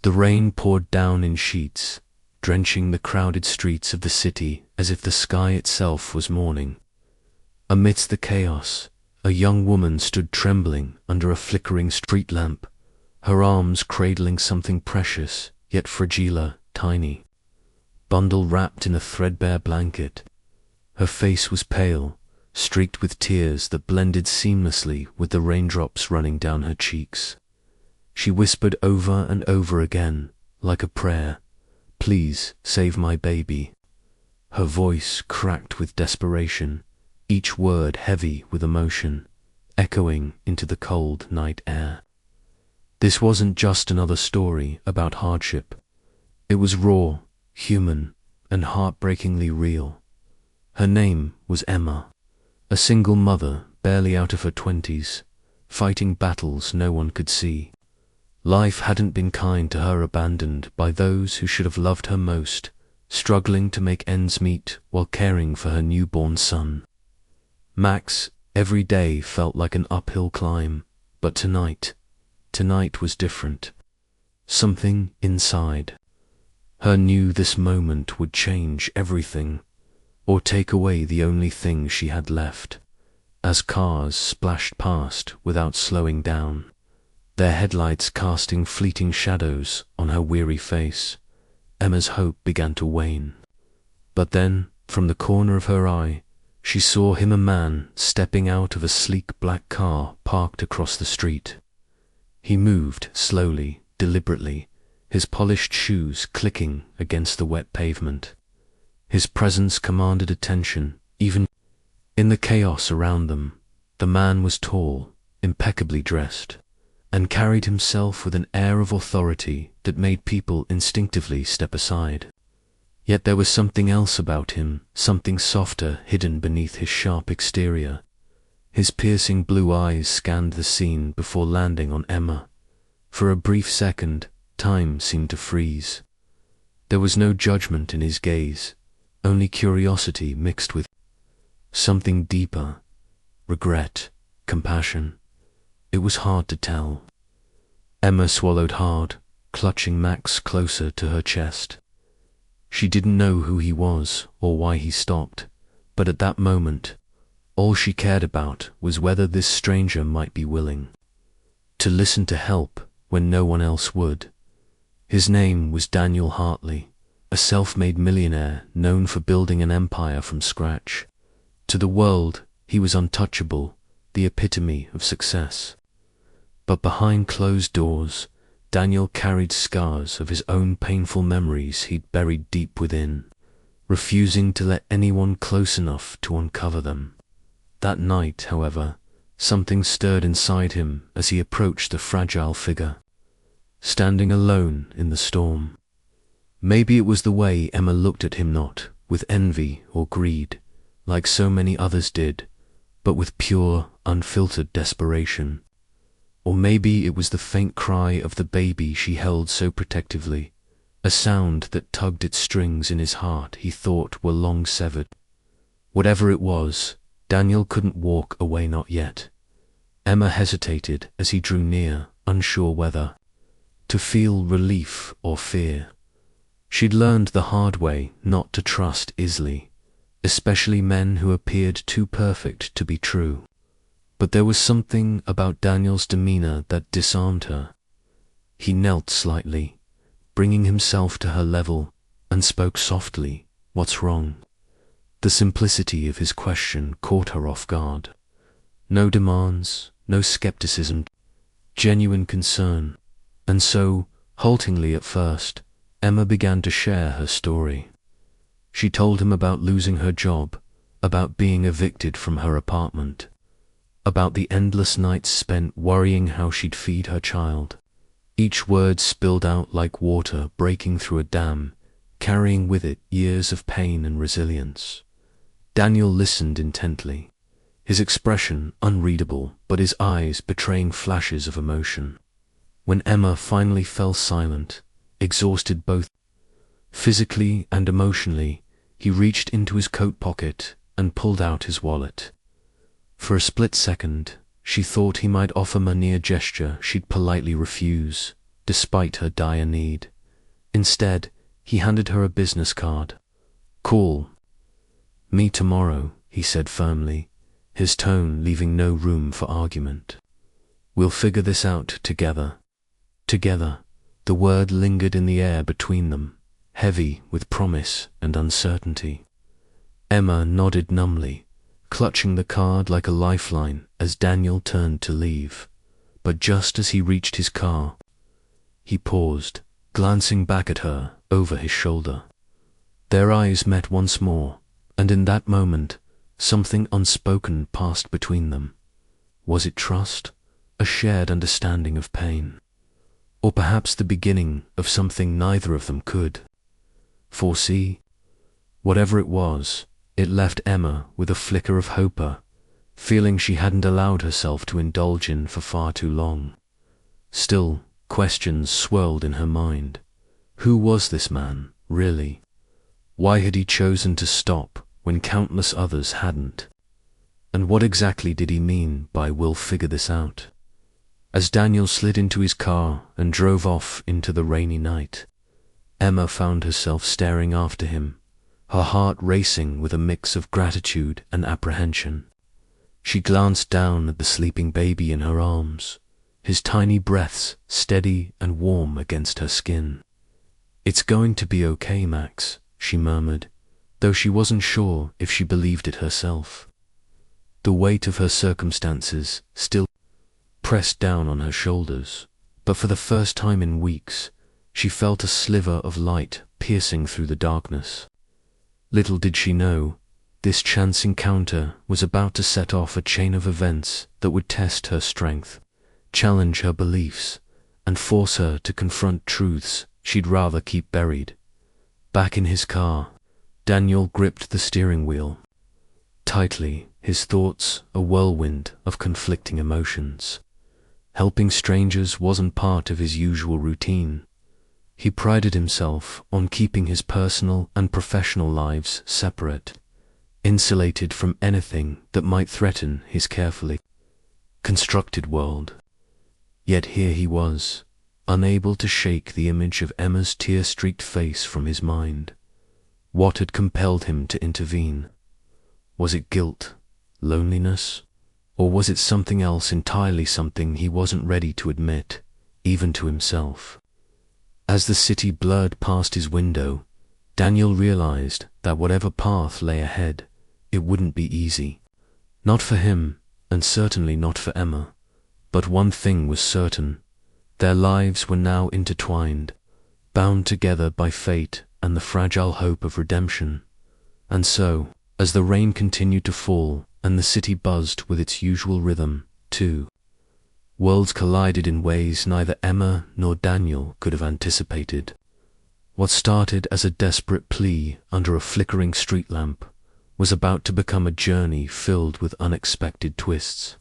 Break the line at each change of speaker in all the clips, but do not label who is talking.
The rain poured down in sheets, drenching the crowded streets of the city as if the sky itself was mourning. Amidst the chaos, a young woman stood trembling under a flickering street lamp, her arms cradling something precious, yet fragiler, tiny. Bundle wrapped in a threadbare blanket. Her face was pale, streaked with tears that blended seamlessly with the raindrops running down her cheeks. She whispered over and over again, like a prayer, "Please save my baby." Her voice cracked with desperation, each word heavy with emotion, echoing into the cold night air. This wasn't just another story about hardship. It was raw, human, and heartbreakingly real. Her name was Emma, a single mother barely out of her 20s, fighting battles no one could see. Life hadn't been kind to her, abandoned by those who should have loved her most, struggling to make ends meet while caring for her newborn son. Max, every day felt like an uphill climb, but tonight was different. Something inside her knew this moment would change everything, or take away the only thing she had left. As cars splashed past without slowing down, their headlights casting fleeting shadows on her weary face, Emma's hope began to wane. But then, from the corner of her eye, she saw him, a man stepping out of a sleek black car parked across the street. He moved slowly, deliberately, his polished shoes clicking against the wet pavement. His presence commanded attention, even in the chaos around them. The man was tall, impeccably dressed, and carried himself with an air of authority that made people instinctively step aside. Yet there was something else about him, something softer hidden beneath his sharp exterior. His piercing blue eyes scanned the scene before landing on Emma. For a brief second, time seemed to freeze. There was no judgment in his gaze, only curiosity mixed with something deeper, regret, compassion. It was hard to tell. Emma swallowed hard, clutching Max closer to her chest. She didn't know who he was or why he stopped, but at that moment, all she cared about was whether this stranger might be willing to listen to help when no one else would. His name was Daniel Hartley, a self-made millionaire known for building an empire from scratch. To the world, he was untouchable, the epitome of success. But behind closed doors, Daniel carried scars of his own painful memories he'd buried deep within, refusing to let anyone close enough to uncover them. That night, however, something stirred inside him as he approached the fragile figure, standing alone in the storm. Maybe it was the way Emma looked at him, not with envy or greed, like so many others did, but with pure, unfiltered desperation. Or maybe it was the faint cry of the baby she held so protectively, a sound that tugged at strings in his heart he thought were long severed. Whatever it was, Daniel couldn't walk away, not yet. Emma hesitated as he drew near, unsure whether to feel relief or fear. She'd learned the hard way not to trust easily, especially men who appeared too perfect to be true. But there was something about Daniel's demeanor that disarmed her. He knelt slightly, bringing himself to her level, and spoke softly, "What's wrong?" The simplicity of his question caught her off guard. No demands, no skepticism, genuine concern. And so, haltingly at first, Emma began to share her story. She told him about losing her job, about being evicted from her apartment, about the endless nights spent worrying how she'd feed her child. Each word spilled out like water breaking through a dam, carrying with it years of pain and resilience. Daniel listened intently, his expression unreadable, but his eyes betraying flashes of emotion. When Emma finally fell silent, exhausted both physically and emotionally, he reached into his coat pocket and pulled out his wallet. For a split second, she thought he might offer money, a gesture she'd politely refuse, despite her dire need. Instead, he handed her a business card. "Call me tomorrow," he said firmly, his tone leaving no room for argument. "We'll figure this out together." Together, the word lingered in the air between them, heavy with promise and uncertainty. Emma nodded numbly, clutching the card like a lifeline as Daniel turned to leave. But just as he reached his car, he paused, glancing back at her over his shoulder. Their eyes met once more, and in that moment, something unspoken passed between them. Was it trust, a shared understanding of pain, or perhaps the beginning of something neither of them could foresee? Whatever it was, it left Emma with a flicker of hope, feeling she hadn't allowed herself to indulge in for far too long. Still, questions swirled in her mind. Who was this man, really? Why had he chosen to stop when countless others hadn't? And what exactly did he mean by "we'll figure this out"? As Daniel slid into his car and drove off into the rainy night, Emma found herself staring after him, her heart racing with a mix of gratitude and apprehension. She glanced down at the sleeping baby in her arms, his tiny breaths steady and warm against her skin. "It's going to be okay, Max," she murmured, though she wasn't sure if she believed it herself. The weight of her circumstances still pressed down on her shoulders, but for the first time in weeks, she felt a sliver of light piercing through the darkness. Little did she know, this chance encounter was about to set off a chain of events that would test her strength, challenge her beliefs, and force her to confront truths she'd rather keep buried. Back in his car, Daniel gripped the steering wheel tightly, his thoughts a whirlwind of conflicting emotions. Helping strangers wasn't part of his usual routine. He prided himself on keeping his personal and professional lives separate, insulated from anything that might threaten his carefully constructed world. Yet here he was, unable to shake the image of Emma's tear-streaked face from his mind. What had compelled him to intervene? Was it guilt, loneliness, or was it something else entirely, something he wasn't ready to admit, even to himself? As the city blurred past his window, Daniel realized that whatever path lay ahead, it wouldn't be easy. Not for him, and certainly not for Emma. But one thing was certain: their lives were now intertwined, bound together by fate and the fragile hope of redemption. And so, as the rain continued to fall and the city buzzed with its usual rhythm, too, worlds collided in ways neither Emma nor Daniel could have anticipated. What started as a desperate plea under a flickering street lamp was about to become a journey filled with unexpected twists,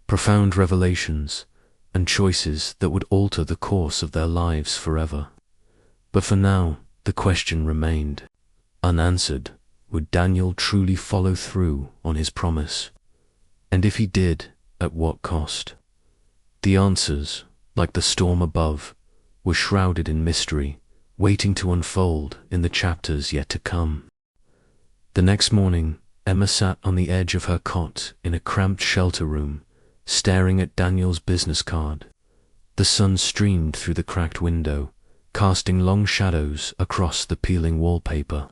profound revelations, and choices that would alter the course of their lives forever. But for now, the question remained unanswered: would Daniel truly follow through on his promise? And if he did, at what cost? The answers, like the storm above, were shrouded in mystery, waiting to unfold in the chapters yet to come. The next morning, Emma sat on the edge of her cot in a cramped shelter room, staring at Daniel's business card. The sun streamed through the cracked window, casting long shadows across the peeling wallpaper.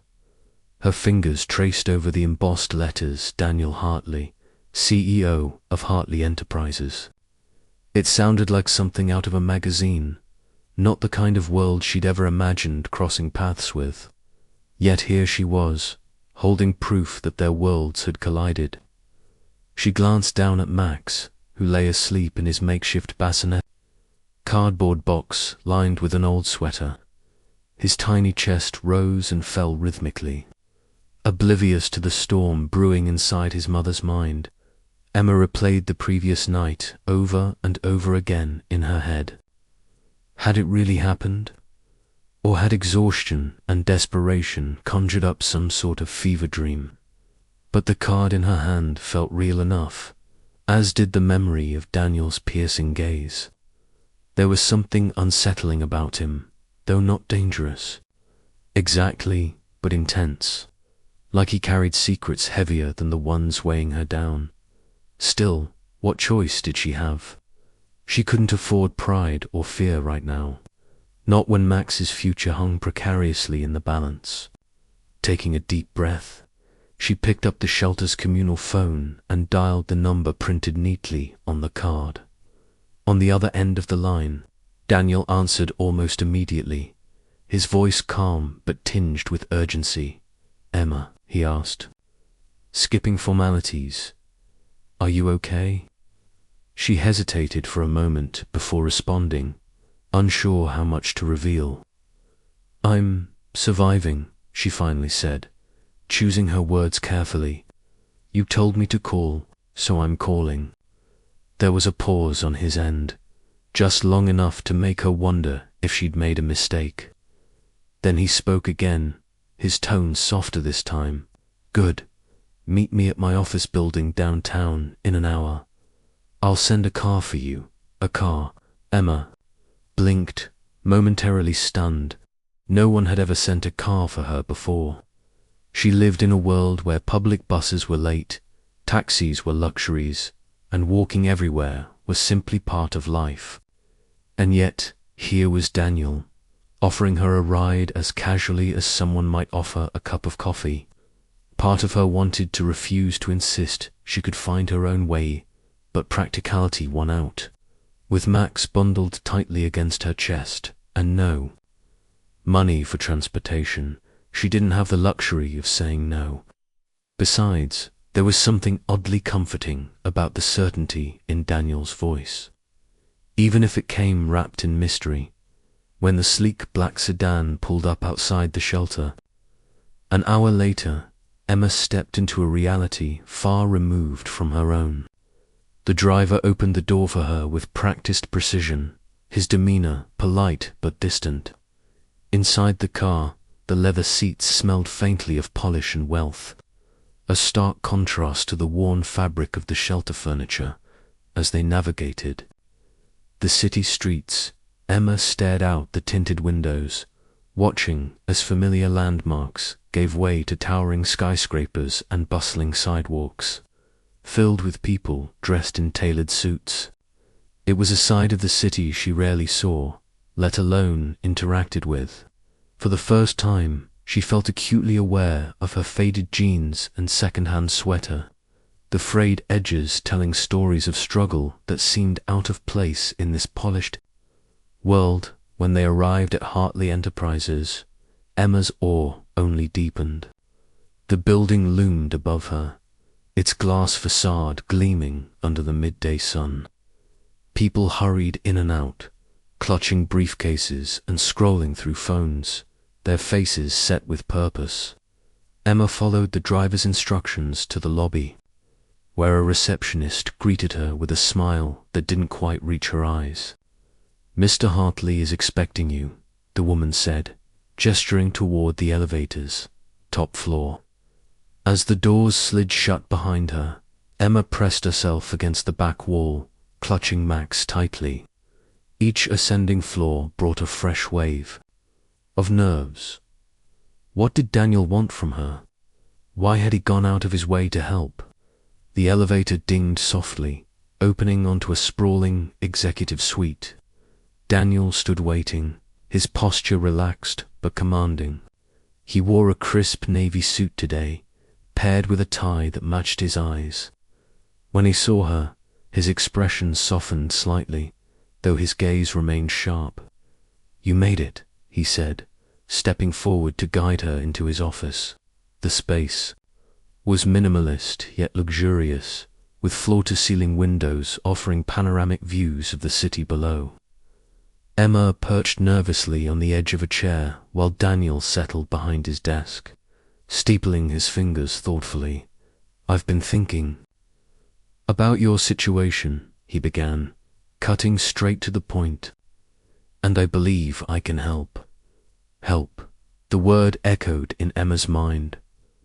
Her fingers traced over the embossed letters Daniel Hartley, CEO of Hartley Enterprises. It sounded like something out of a magazine, not the kind of world she'd ever imagined crossing paths with. Yet here she was, holding proof that their worlds had collided. She glanced down at Max, who lay asleep in his makeshift bassinet cardboard box lined with an old sweater. His tiny chest rose and fell rhythmically. Oblivious to the storm brewing inside his mother's mind, Emma replayed the previous night over and over again in her head. Had it really happened? Or had exhaustion and desperation conjured up some sort of fever dream? But the card in her hand felt real enough, as did the memory of Daniel's piercing gaze. There was something unsettling about him, though not dangerous. Exactly, but intense. Like he carried secrets heavier than the ones weighing her down. Still, what choice did she have? She couldn't afford pride or fear right now. Not when Max's future hung precariously in the balance. Taking a deep breath, she picked up the shelter's communal phone and dialed the number printed neatly on the card. On the other end of the line, Daniel answered almost immediately, his voice calm but tinged with urgency. "Emma," he asked, skipping formalities, "are you okay?" She hesitated for a moment before responding, unsure how much to reveal. "I'm surviving," she finally said, choosing her words carefully. "You told me to call, so I'm calling." There was a pause on his end, just long enough to make her wonder if she'd made a mistake. Then he spoke again, his tone softer this time. "Good. Meet me at my office building downtown in an hour. I'll send a car for you." A car. Emma blinked, momentarily stunned. No one had ever sent a car for her before. She lived in a world where public buses were late, taxis were luxuries, and walking everywhere was simply part of life. And yet, here was Daniel, offering her a ride as casually as someone might offer a cup of coffee. Part of her wanted to refuse to insist she could find her own way, but practicality won out, with Max bundled tightly against her chest, and no money for transportation. She didn't have the luxury of saying no. Besides, there was something oddly comforting about the certainty in Daniel's voice, even if it came wrapped in mystery. When the sleek black sedan pulled up outside the shelter, an hour later, Emma stepped into a reality far removed from her own. The driver opened the door for her with practiced precision, his demeanor polite but distant. Inside the car, the leather seats smelled faintly of polish and wealth, a stark contrast to the worn fabric of the shelter furniture. As they navigated the city streets, Emma stared out the tinted windows, watching as familiar landmarks gave way to towering skyscrapers and bustling sidewalks, filled with people dressed in tailored suits. It was a side of the city she rarely saw, let alone interacted with. For the first time, she felt acutely aware of her faded jeans and second-hand sweater, the frayed edges telling stories of struggle that seemed out of place in this polished world. When they arrived at Hartley Enterprises, Emma's awe only deepened. The building loomed above her, its glass facade gleaming under the midday sun. People hurried in and out, clutching briefcases and scrolling through phones, their faces set with purpose. Emma followed the driver's instructions to the lobby, where a receptionist greeted her with a smile that didn't quite reach her eyes. "Mr. Hartley is expecting you," the woman said, gesturing toward the elevators, top floor. As the doors slid shut behind her, Emma pressed herself against the back wall, clutching Max tightly. Each ascending floor brought a fresh wave of nerves. What did Daniel want from her? Why had he gone out of his way to help? The elevator dinged softly, opening onto a sprawling executive suite. Daniel stood waiting, his posture relaxed but commanding. He wore a crisp navy suit today, paired with a tie that matched his eyes. When he saw her, his expression softened slightly, though his gaze remained sharp. "You made it," he said, stepping forward to guide her into his office. The space was minimalist yet luxurious, with floor-to-ceiling windows offering panoramic views of the city below. Emma perched nervously on the edge of a chair while Daniel settled behind his desk, steepling his fingers thoughtfully. "I've been thinking about your situation," he began, cutting straight to the point. "And I believe I can help." Help. The word echoed in Emma's mind,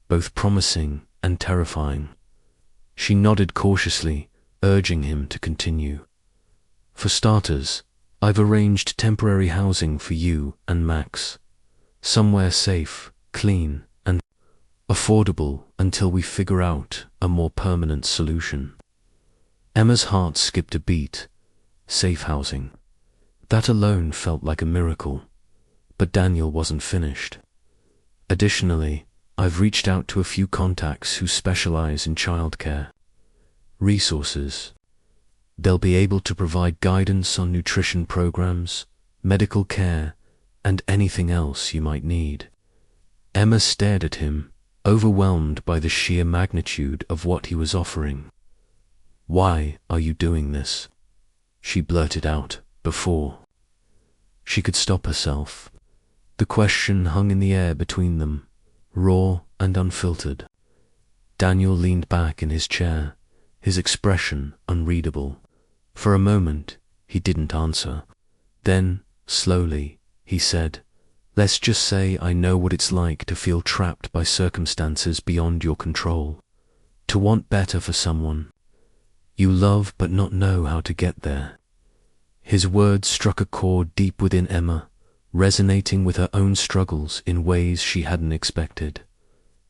both promising and terrifying. She nodded cautiously, urging him to continue. "For starters, I've arranged temporary housing for you and Max. Somewhere safe, clean, and affordable until we figure out a more permanent solution." Emma's heart skipped a beat. Safe housing. That alone felt like a miracle. But Daniel wasn't finished. "Additionally, I've reached out to a few contacts who specialize in childcare. Resources. They'll be able to provide guidance on nutrition programs, medical care, and anything else you might need." Emma stared at him, overwhelmed by the sheer magnitude of what he was offering. "Why are you doing this?" she blurted out before she could stop herself. The question hung in the air between them, raw and unfiltered. Daniel leaned back in his chair, his expression unreadable. For a moment, he didn't answer. Then, slowly, he said, "Let's just say I know what it's like to feel trapped by circumstances beyond your control, to want better for someone you love but not know how to get there." His words struck a chord deep within Emma, resonating with her own struggles in ways she hadn't expected.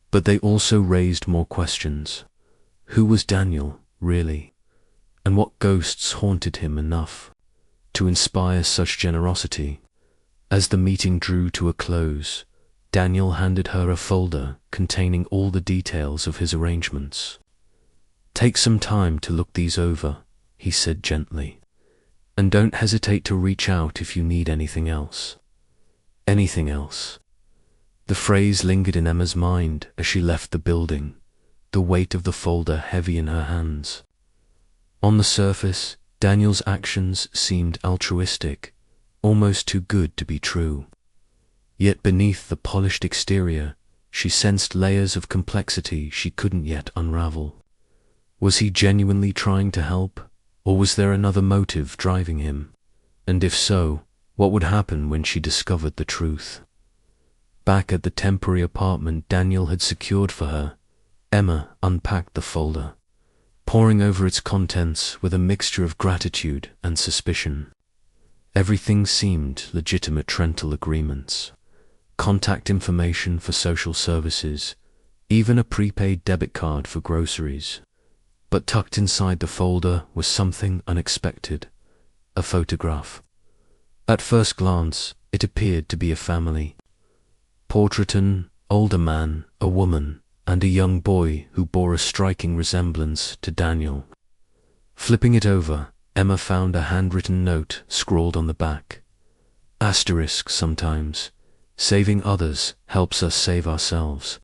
But they also raised more questions. Who was Daniel, really? And what ghosts haunted him enough to inspire such generosity? As the meeting drew to a close, Daniel handed her a folder containing all the details of his arrangements. "Take some time to look these over," he said gently. "And don't hesitate to reach out if you need anything else." Anything else? The phrase lingered in Emma's mind as she left the building, the weight of the folder heavy in her hands. On the surface, Daniel's actions seemed altruistic, almost too good to be true. Yet beneath the polished exterior, she sensed layers of complexity she couldn't yet unravel. Was he genuinely trying to help, or was there another motive driving him? And if so, what would happen when she discovered the truth? Back at the temporary apartment Daniel had secured for her, Emma unpacked the folder, poring over its contents with a mixture of gratitude and suspicion. Everything seemed legitimate: rental agreements, contact information for social services, even a prepaid debit card for groceries. But tucked inside the folder was something unexpected: a photograph. At first glance, it appeared to be a family. Portrait: an older man, a woman, and a young boy who bore a striking resemblance to Daniel. Flipping it over, Emma found a handwritten note scrawled on the back. Asterisk sometimes. Saving others helps us save ourselves.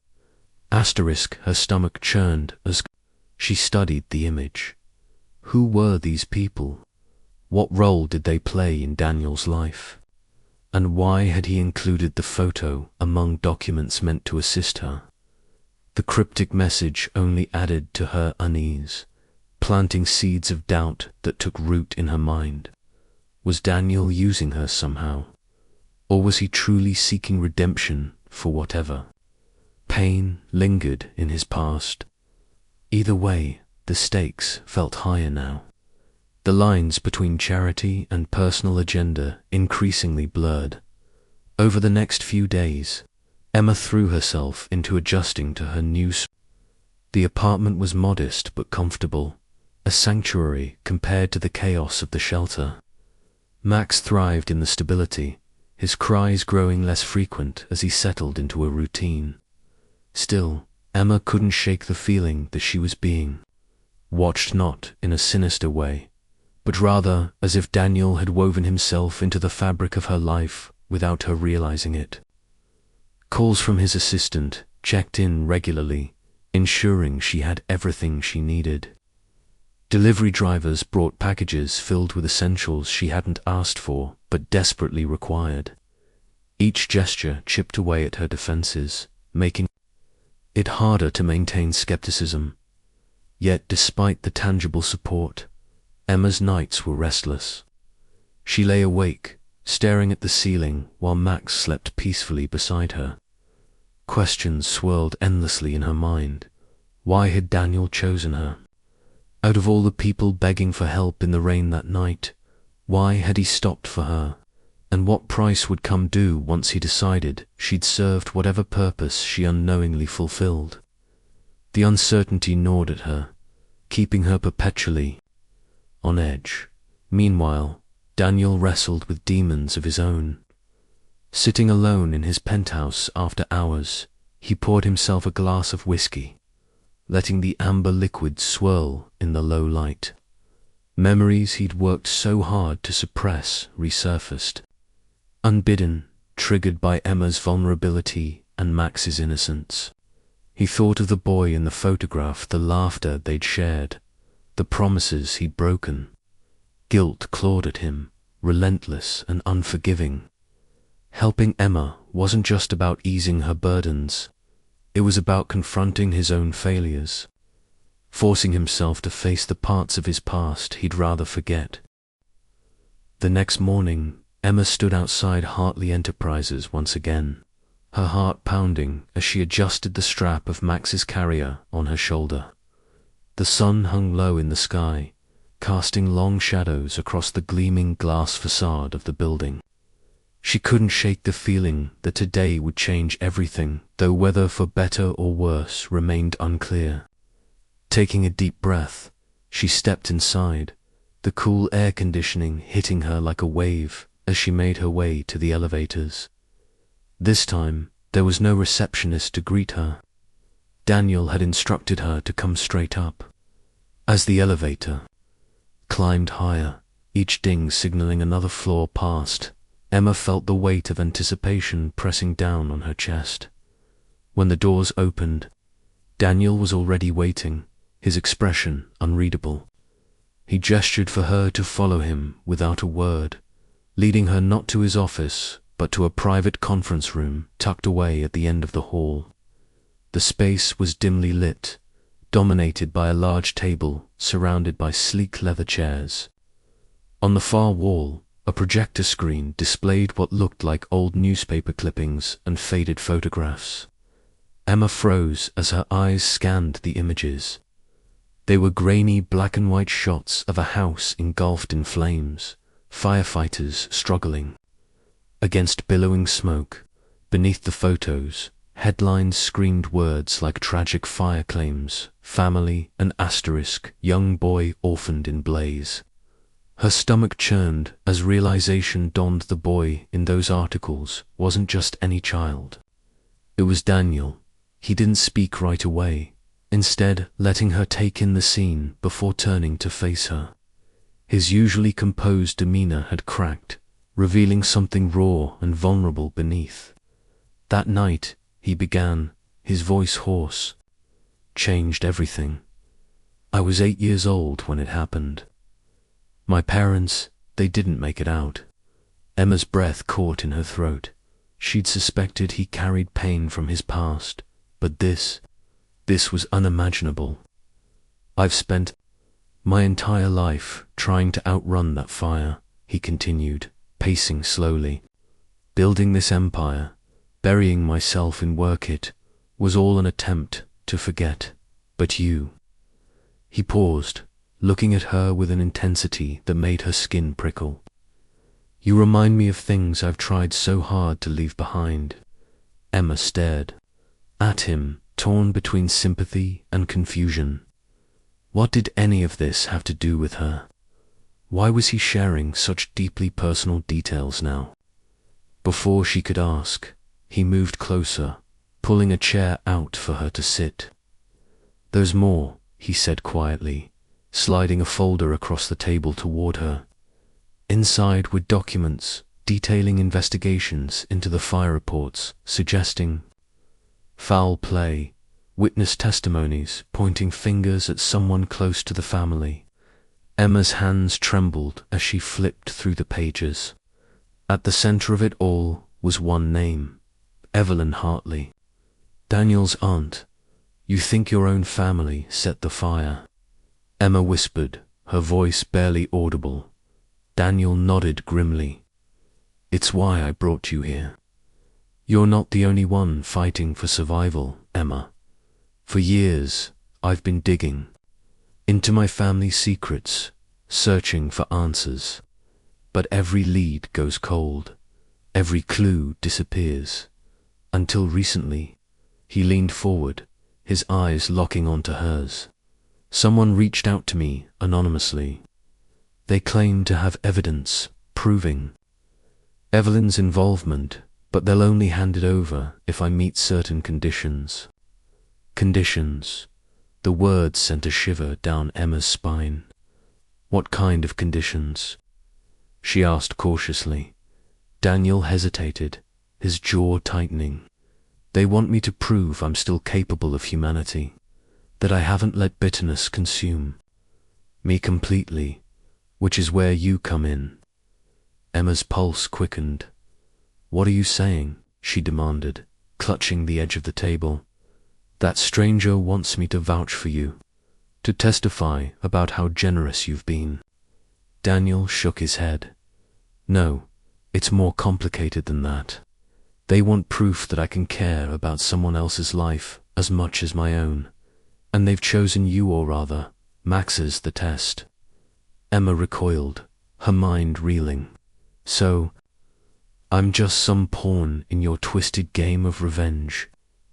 Asterisk. Her stomach churned as she studied the image. Who were these people? What role did they play in Daniel's life? And why had he included the photo among documents meant to assist her? The cryptic message only added to her unease, planting seeds of doubt that took root in her mind. Was Daniel using her somehow? Or was he truly seeking redemption for whatever pain lingered in his past? Either way, the stakes felt higher now. The lines between charity and personal agenda increasingly blurred. Over the next few days, Emma threw herself into adjusting to her new space. The apartment was modest but comfortable, a sanctuary compared to the chaos of the shelter. Max thrived in the stability, his cries growing less frequent as he settled into a routine. Still, Emma couldn't shake the feeling that she was being watched, not in a sinister way, but rather as if Daniel had woven himself into the fabric of her life without her realizing it. Calls from his assistant checked in regularly, ensuring she had everything she needed. Delivery drivers brought packages filled with essentials she hadn't asked for but desperately required. Each gesture chipped away at her defenses, making it harder to maintain skepticism. Yet despite the tangible support, Emma's nights were restless. She lay awake, staring at the ceiling while Max slept peacefully beside her. Questions swirled endlessly in her mind. Why had Daniel chosen her? Out of all the people begging for help in the rain that night, Why had he stopped for her? And what price would come due once he decided she'd served whatever purpose she unknowingly fulfilled? The uncertainty gnawed at her, keeping her perpetually on edge. Meanwhile, Daniel wrestled with demons of his own. Sitting alone in his penthouse after hours, he poured himself a glass of whiskey, letting the amber liquid swirl in the low light. Memories he'd worked so hard to suppress resurfaced. Unbidden, triggered by Emma's vulnerability and Max's innocence. He thought of the boy in the photograph, the laughter they'd shared, the promises he'd broken. Guilt clawed at him, relentless and unforgiving. Helping Emma wasn't just about easing her burdens. It was about confronting his own failures, forcing himself to face the parts of his past he'd rather forget. The next morning, Emma stood outside Hartley Enterprises once again, her heart pounding as she adjusted the strap of Max's carrier on her shoulder. The sun hung low in the sky, casting long shadows across the gleaming glass facade of the building. She couldn't shake the feeling that today would change everything, though whether for better or worse remained unclear. Taking a deep breath, she stepped inside, the cool air conditioning hitting her like a wave as she made her way to the elevators. This time, there was no receptionist to greet her. Daniel had instructed her to come straight up. As the elevator climbed higher, each ding signaling another floor passed, Emma felt the weight of anticipation pressing down on her chest. When the doors opened, Daniel was already waiting, his expression unreadable. He gestured for her to follow him without a word, leading her not to his office, but to a private conference room tucked away at the end of the hall. The space was dimly lit, dominated by a large table surrounded by sleek leather chairs. On the far wall, a projector screen displayed what looked like old newspaper clippings and faded photographs. Emma froze as her eyes scanned the images. They were grainy black and white shots of a house engulfed in flames, firefighters struggling against billowing smoke. Beneath the photos, headlines screamed words like tragic fire claims, family, and asterisk, young boy orphaned in blaze. Her stomach churned as realization dawned. The boy in those articles wasn't just any child. It was Daniel. He didn't speak right away, instead letting her take in the scene before turning to face her. His usually composed demeanor had cracked, revealing something raw and vulnerable beneath. That night, he began, his voice hoarse, changed everything. I was 8 years old when it happened. My parents, they didn't make it out. Emma's breath caught in her throat. She'd suspected he carried pain from his past, but this was unimaginable. I've spent my entire life trying to outrun that fire, he continued, pacing slowly. Building this empire, burying myself in work, it was all an attempt to forget. But you. He paused, looking at her with an intensity that made her skin prickle. You remind me of things I've tried so hard to leave behind. Emma stared at him, torn between sympathy and confusion. What did any of this have to do with her? Why was he sharing such deeply personal details now? Before she could ask, he moved closer, pulling a chair out for her to sit. There's more, he said quietly, sliding a folder across the table toward her. Inside were documents detailing investigations into the fire reports, suggesting foul play, witness testimonies pointing fingers at someone close to the family. Emma's hands trembled as she flipped through the pages. At the center of it all was one name, Evelyn Hartley. Daniel's aunt. You think your own family set the fire? Emma whispered, her voice barely audible. Daniel nodded grimly. It's why I brought you here. You're not the only one fighting for survival, Emma. For years, I've been digging into my family's secrets, searching for answers. But every lead goes cold. Every clue disappears. Until recently, he leaned forward, his eyes locking onto hers. Someone reached out to me anonymously. They claim to have evidence proving Evelyn's involvement, but they'll only hand it over if I meet certain conditions. Conditions. The words sent a shiver down Emma's spine. What kind of conditions? She asked cautiously. Daniel hesitated, his jaw tightening. They want me to prove I'm still capable of humanity, that I haven't let bitterness consume me completely, which is where you come in. Emma's pulse quickened. What are you saying? She demanded, clutching the edge of the table. That stranger wants me to vouch for you, to testify about how generous you've been. Daniel shook his head. No, it's more complicated than that. They want proof that I can care about someone else's life as much as my own, and they've chosen you, or rather, Max, as the test. Emma recoiled, her mind reeling. So, I'm just some pawn in your twisted game of revenge,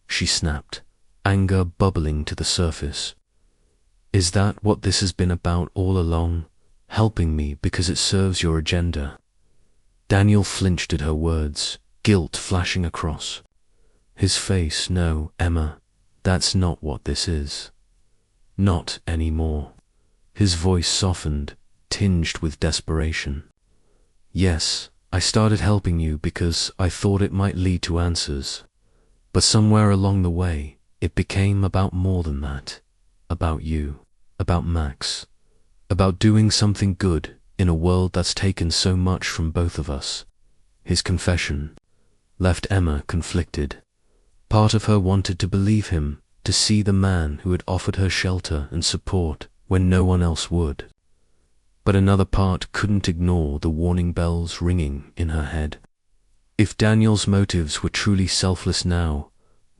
she snapped, anger bubbling to the surface. Is that what this has been about all along? Helping me because it serves your agenda? Daniel flinched at her words, guilt flashing across his face. No, Emma, that's not what this is. Not anymore. His voice softened, tinged with desperation. Yes, I started helping you because I thought it might lead to answers. But somewhere along the way, it became about more than that. About you, about Max, about doing something good in a world that's taken so much from both of us. His confession left Emma conflicted. Part of her wanted to believe him, to see the man who had offered her shelter and support when no one else would. But another part couldn't ignore the warning bells ringing in her head. If Daniel's motives were truly selfless now,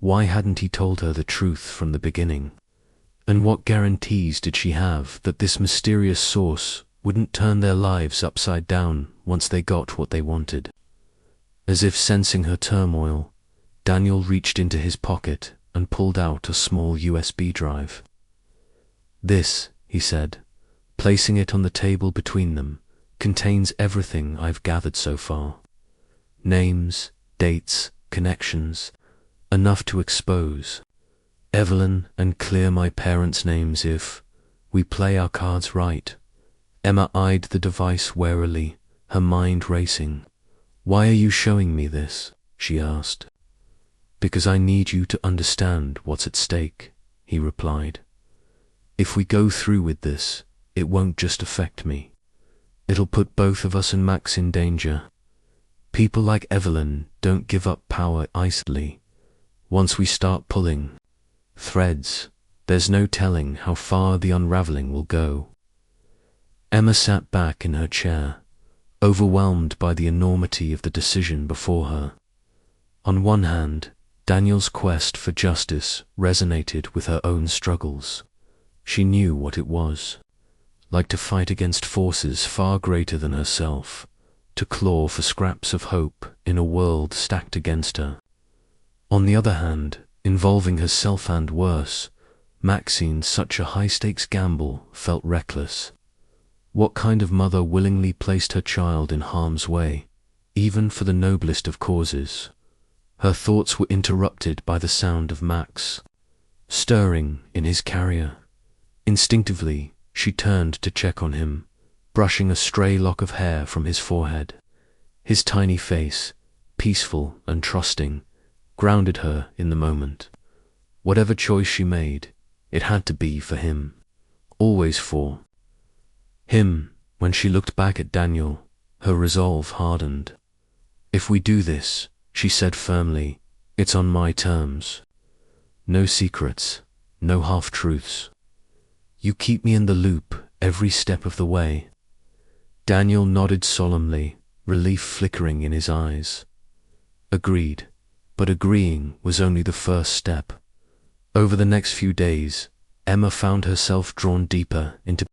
why hadn't he told her the truth from the beginning? And what guarantees did she have that this mysterious source wouldn't turn their lives upside down once they got what they wanted? As if sensing her turmoil, Daniel reached into his pocket and pulled out a small USB drive. This, he said, placing it on the table between them, contains everything I've gathered so far. Names, dates, connections, enough to expose Evelyn and clear my parents' names if we play our cards right. Emma eyed the device warily, her mind racing. Why are you showing me this? She asked. Because I need you to understand what's at stake, he replied. If we go through with this, it won't just affect me. It'll put both of us and Max in danger. People like Evelyn don't give up power easily. Once we start pulling threads, there's no telling how far the unraveling will go. Emma sat back in her chair, overwhelmed by the enormity of the decision before her. On one hand, Daniel's quest for justice resonated with her own struggles. She knew what it was, like to fight against forces far greater than herself, to claw for scraps of hope in a world stacked against her. On the other hand, involving herself and worse, Maxine's such a high-stakes gamble felt reckless. What kind of mother willingly placed her child in harm's way, even for the noblest of causes? Her thoughts were interrupted by the sound of Max stirring in his carrier. Instinctively, she turned to check on him, brushing a stray lock of hair from his forehead. His tiny face, peaceful and trusting, grounded her in the moment. Whatever choice she made, it had to be for him. Always for him. When she looked back at Daniel, her resolve hardened. If we do this, she said firmly, it's on my terms. No secrets, no half-truths. You keep me in the loop every step of the way. Daniel nodded solemnly, relief flickering in his eyes. Agreed, but agreeing was only the first step. Over the next few days, Emma found herself drawn deeper into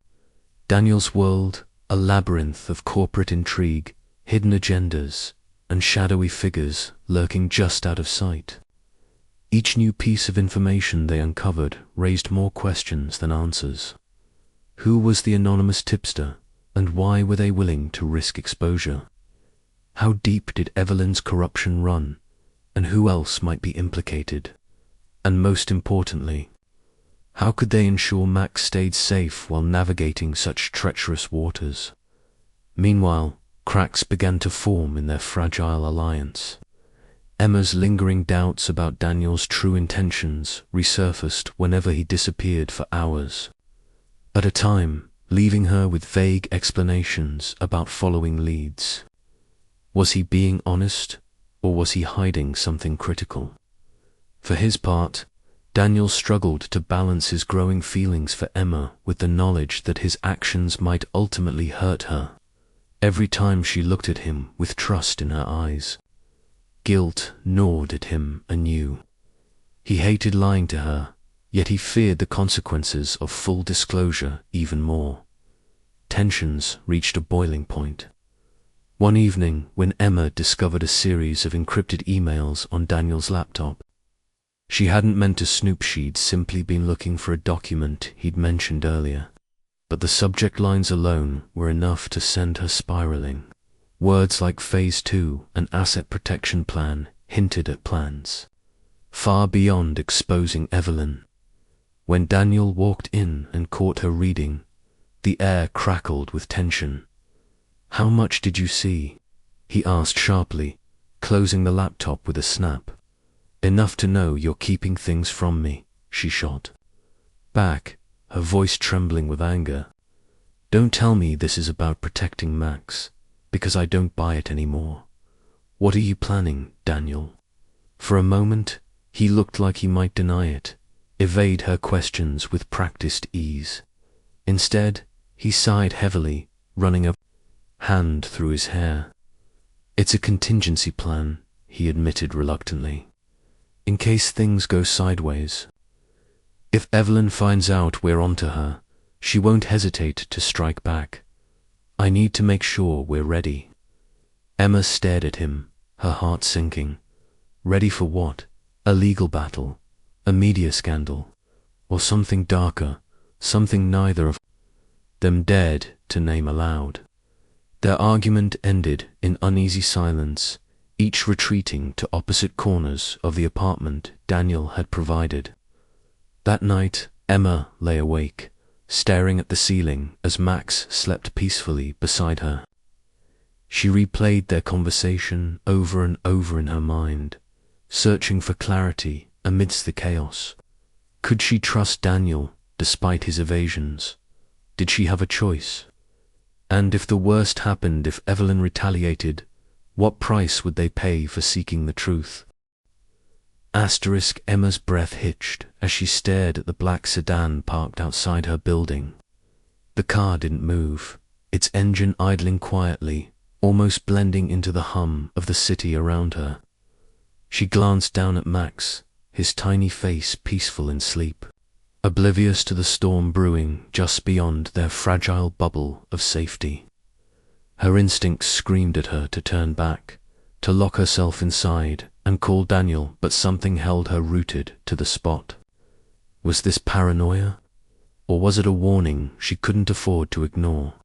Daniel's world, a labyrinth of corporate intrigue, hidden agendas, and shadowy figures lurking just out of sight. Each new piece of information they uncovered raised more questions than answers. Who was the anonymous tipster, and why were they willing to risk exposure? How deep did Evelyn's corruption run, and who else might be implicated? And most importantly, how could they ensure Max stayed safe while navigating such treacherous waters? Meanwhile, cracks began to form in their fragile alliance. Emma's lingering doubts about Daniel's true intentions resurfaced whenever he disappeared for hours at a time, leaving her with vague explanations about following leads. Was he being honest, or was he hiding something critical? For his part, Daniel struggled to balance his growing feelings for Emma with the knowledge that his actions might ultimately hurt her. Every time she looked at him with trust in her eyes, guilt gnawed at him anew. He hated lying to her, yet he feared the consequences of full disclosure even more. Tensions reached a boiling point. One evening, when Emma discovered a series of encrypted emails on Daniel's laptop, she hadn't meant to snoop, she'd simply been looking for a document he'd mentioned earlier. But the subject lines alone were enough to send her spiraling. Words like Phase 2 and Asset Protection Plan hinted at plans far beyond exposing Evelyn. When Daniel walked in and caught her reading, the air crackled with tension. "How much did you see?" he asked sharply, closing the laptop with a snap. "Enough to know you're keeping things from me," she shot back, her voice trembling with anger. "Don't tell me this is about protecting Max, because I don't buy it anymore. What are you planning, Daniel?" For a moment, he looked like he might deny it, evade her questions with practiced ease. Instead, he sighed heavily, running a hand through his hair. "It's a contingency plan," he admitted reluctantly, "in case things go sideways. If Evelyn finds out we're onto her, she won't hesitate to strike back. I need to make sure we're ready." Emma stared at him, her heart sinking. Ready for what? A legal battle? A media scandal? Or something darker, something neither of them dared to name aloud? Their argument ended in uneasy silence, each retreating to opposite corners of the apartment Daniel had provided. That night, Emma lay awake, staring at the ceiling as Max slept peacefully beside her. She replayed their conversation over and over in her mind, searching for clarity amidst the chaos. Could she trust Daniel despite his evasions? Did she have a choice? And if the worst happened, if Evelyn retaliated, what price would they pay for seeking the truth? Emma's breath hitched as she stared at the black sedan parked outside her building. The car didn't move, its engine idling quietly, almost blending into the hum of the city around her. She glanced down at Max, his tiny face peaceful in sleep, oblivious to the storm brewing just beyond their fragile bubble of safety. Her instincts screamed at her to turn back, to lock herself inside and call Daniel, but something held her rooted to the spot. Was this paranoia? Or was it a warning she couldn't afford to ignore?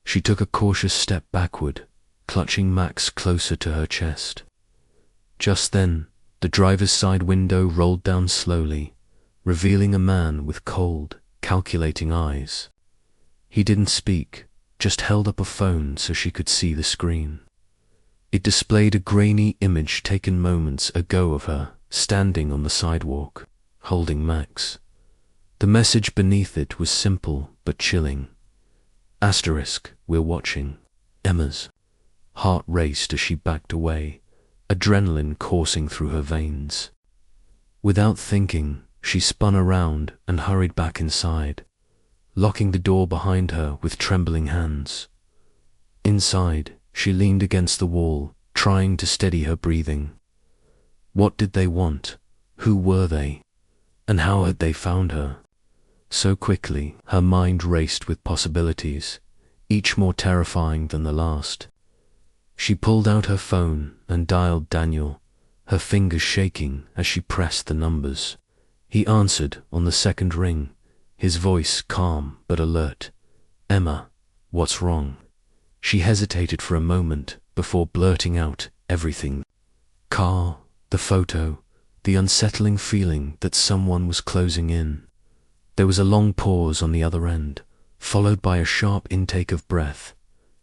She took a cautious step backward, clutching Max closer to her chest. Just then, the driver's side window rolled down slowly, revealing a man with cold, calculating eyes. He didn't speak, just held up a phone so she could see the screen. It displayed a grainy image taken moments ago of her, standing on the sidewalk, holding Max. The message beneath it was simple but chilling. "We're watching." Emma's heart raced as she backed away, adrenaline coursing through her veins. Without thinking, she spun around and hurried back inside, locking the door behind her with trembling hands. Inside, she leaned against the wall, trying to steady her breathing. What did they want? Who were they? And how had they found her? So quickly, her mind raced with possibilities, each more terrifying than the last. She pulled out her phone and dialed Daniel, her fingers shaking as she pressed the numbers. He answered on the second ring, his voice calm but alert. "Emma, what's wrong?" She hesitated for a moment before blurting out everything. Carl, the photo, the unsettling feeling that someone was closing in. There was a long pause on the other end, followed by a sharp intake of breath.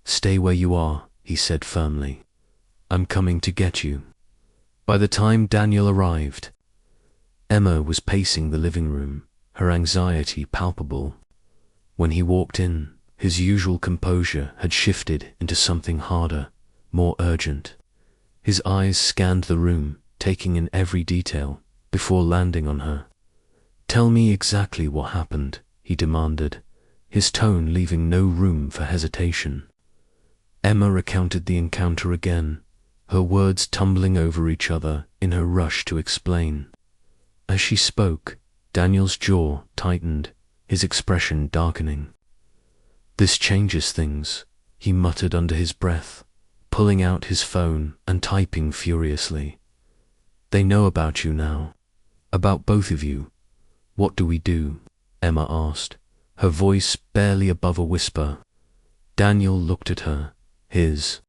"Stay where you are," he said firmly. "I'm coming to get you." By the time Daniel arrived, Emma was pacing the living room, her anxiety palpable. When he walked in, his usual composure had shifted into something harder, more urgent. His eyes scanned the room, taking in every detail, before landing on her. "Tell me exactly what happened," he demanded, his tone leaving no room for hesitation. Emma recounted the encounter again, her words tumbling over each other in her rush to explain. As she spoke, Daniel's jaw tightened, his expression darkening. "This changes things," he muttered under his breath, pulling out his phone and typing furiously. "They know about you now. About both of you. What do we do?" Emma asked, her voice barely above a whisper. Daniel looked at her, his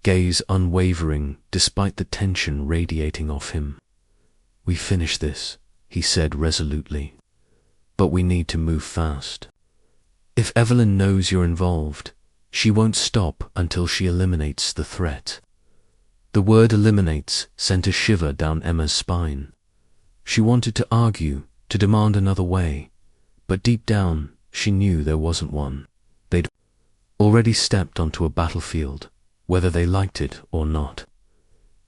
gaze unwavering despite the tension radiating off him. "We finish this," he said resolutely. "But we need to move fast. If Evelyn knows you're involved, she won't stop until she eliminates the threat." The word eliminates sent a shiver down Emma's spine. She wanted to argue, to demand another way, but deep down she knew there wasn't one. They'd already stepped onto a battlefield, whether they liked it or not.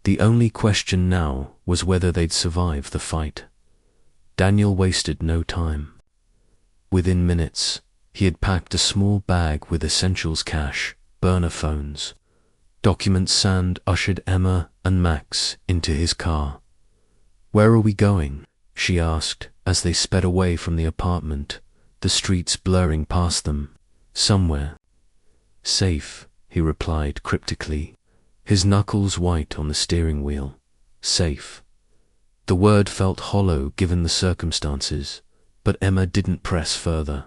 The only question now was whether they'd survive the fight. Daniel wasted no time. Within minutes, he had packed a small bag with essentials cash, burner phones, documents, and ushered Emma and Max into his car. "Where are we going?" she asked as they sped away from the apartment, the streets blurring past them. "Somewhere safe," he replied cryptically, his knuckles white on the steering wheel. "Safe." The word felt hollow given the circumstances, but Emma didn't press further.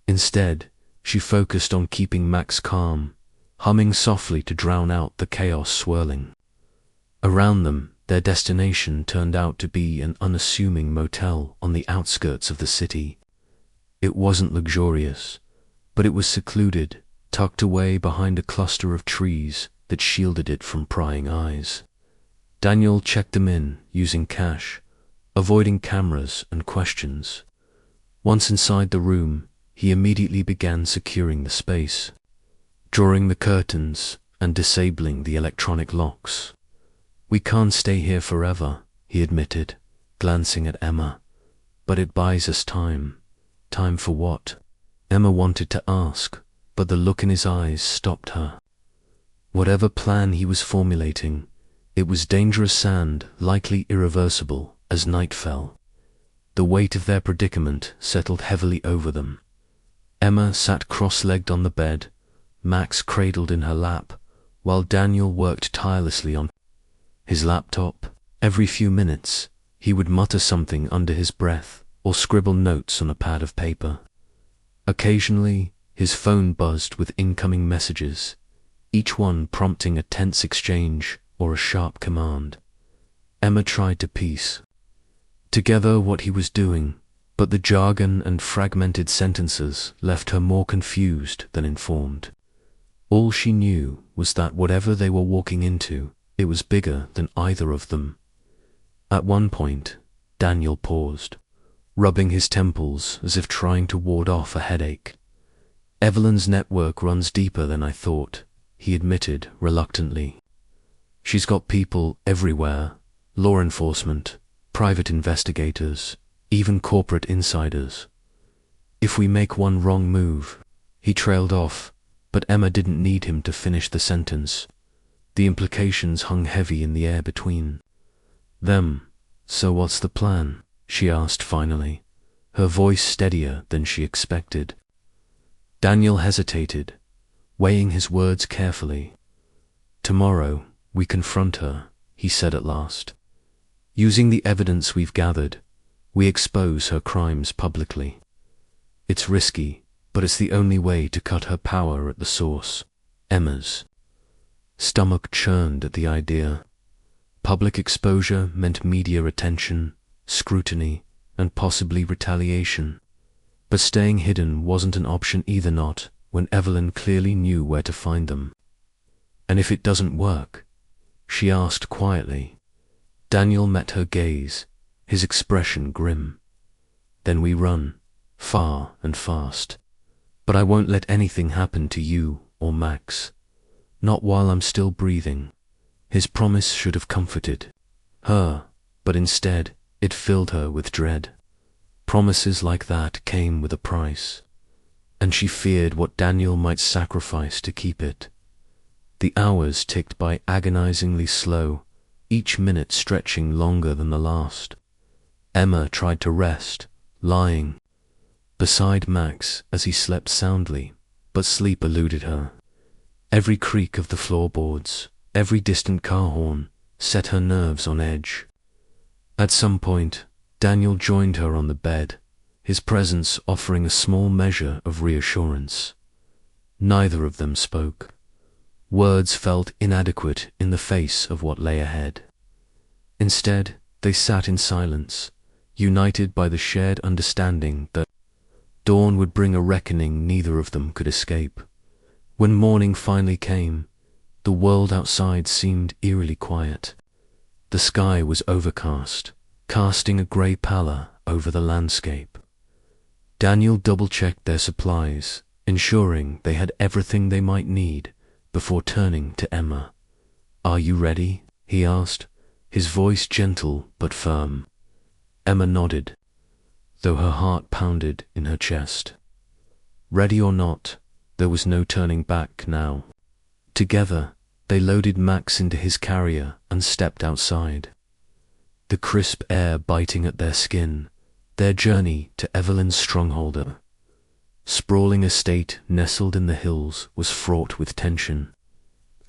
Instead, she focused on keeping Max calm, humming softly to drown out the chaos swirling. Around them, their destination turned out to be an unassuming motel on the outskirts of the city. It wasn't luxurious, but it was secluded, tucked away behind a cluster of trees that shielded it from prying eyes. Daniel checked them in using cash, avoiding cameras and questions. Once inside the room, he immediately began securing the space, drawing the curtains and disabling the electronic locks. "We can't stay here forever," he admitted, glancing at Emma. "But it buys us time." "Time for what?" Emma wanted to ask, but the look in his eyes stopped her. Whatever plan he was formulating, it was dangerous and likely irreversible as night fell. The weight of their predicament settled heavily over them. Emma sat cross-legged on the bed, Max cradled in her lap, while Daniel worked tirelessly on his laptop. Every few minutes, he would mutter something under his breath or scribble notes on a pad of paper. Occasionally, his phone buzzed with incoming messages, each one prompting a tense exchange or a sharp command. Emma tried to piece together what he was doing, but the jargon and fragmented sentences left her more confused than informed. All she knew was that whatever they were walking into, it was bigger than either of them. At one point, Daniel paused, rubbing his temples as if trying to ward off a headache. "Evelyn's network runs deeper than I thought," he admitted reluctantly. "She's got people everywhere, law enforcement, private investigators, even corporate insiders. If we make one wrong move..." He trailed off, but Emma didn't need him to finish the sentence. The implications hung heavy in the air between them. "So what's the plan?" she asked finally, her voice steadier than she expected. Daniel hesitated, weighing his words carefully. "Tomorrow, we confront her," he said at last. "Using the evidence we've gathered, we expose her crimes publicly. It's risky, but it's the only way to cut her power at the source." Emma's stomach churned at the idea. Public exposure meant media attention, scrutiny, and possibly retaliation. But staying hidden wasn't an option either, not when Evelyn clearly knew where to find them. "And if it doesn't work?" she asked quietly. Daniel met her gaze, his expression grim. "Then we run, far and fast. But I won't let anything happen to you or Max. Not while I'm still breathing." His promise should have comforted her, but instead it filled her with dread. Promises like that came with a price, and she feared what Daniel might sacrifice to keep it. The hours ticked by agonizingly slow, each minute stretching longer than the last. Emma tried to rest, lying beside Max as he slept soundly, but sleep eluded her. Every creak of the floorboards, every distant car horn, set her nerves on edge. At some point, Daniel joined her on the bed, his presence offering a small measure of reassurance. Neither of them spoke. Words felt inadequate in the face of what lay ahead. Instead, they sat in silence, united by the shared understanding that dawn would bring a reckoning neither of them could escape. When morning finally came, the world outside seemed eerily quiet. The sky was overcast, casting a grey pallor over the landscape. Daniel double-checked their supplies, ensuring they had everything they might need before turning to Emma. "Are you ready?" he asked, his voice gentle but firm. Emma nodded, though her heart pounded in her chest. Ready or not, there was no turning back now. Together, they loaded Max into his carrier and stepped outside. The crisp air biting at their skin, their journey to Evelyn's stronghold, sprawling estate nestled in the hills, was fraught with tension.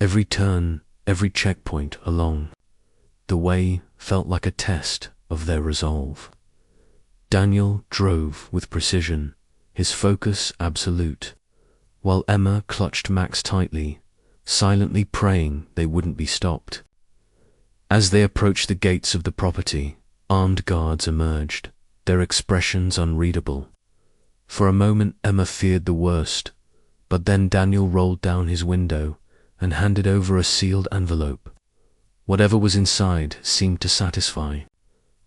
Every turn, every checkpoint along the way felt like a test of their resolve. Daniel drove with precision, his focus absolute, while Emma clutched Max tightly, silently praying they wouldn't be stopped. As they approached the gates of the property, armed guards emerged, their expressions unreadable. For a moment Emma feared the worst, but then Daniel rolled down his window and handed over a sealed envelope. Whatever was inside seemed to satisfy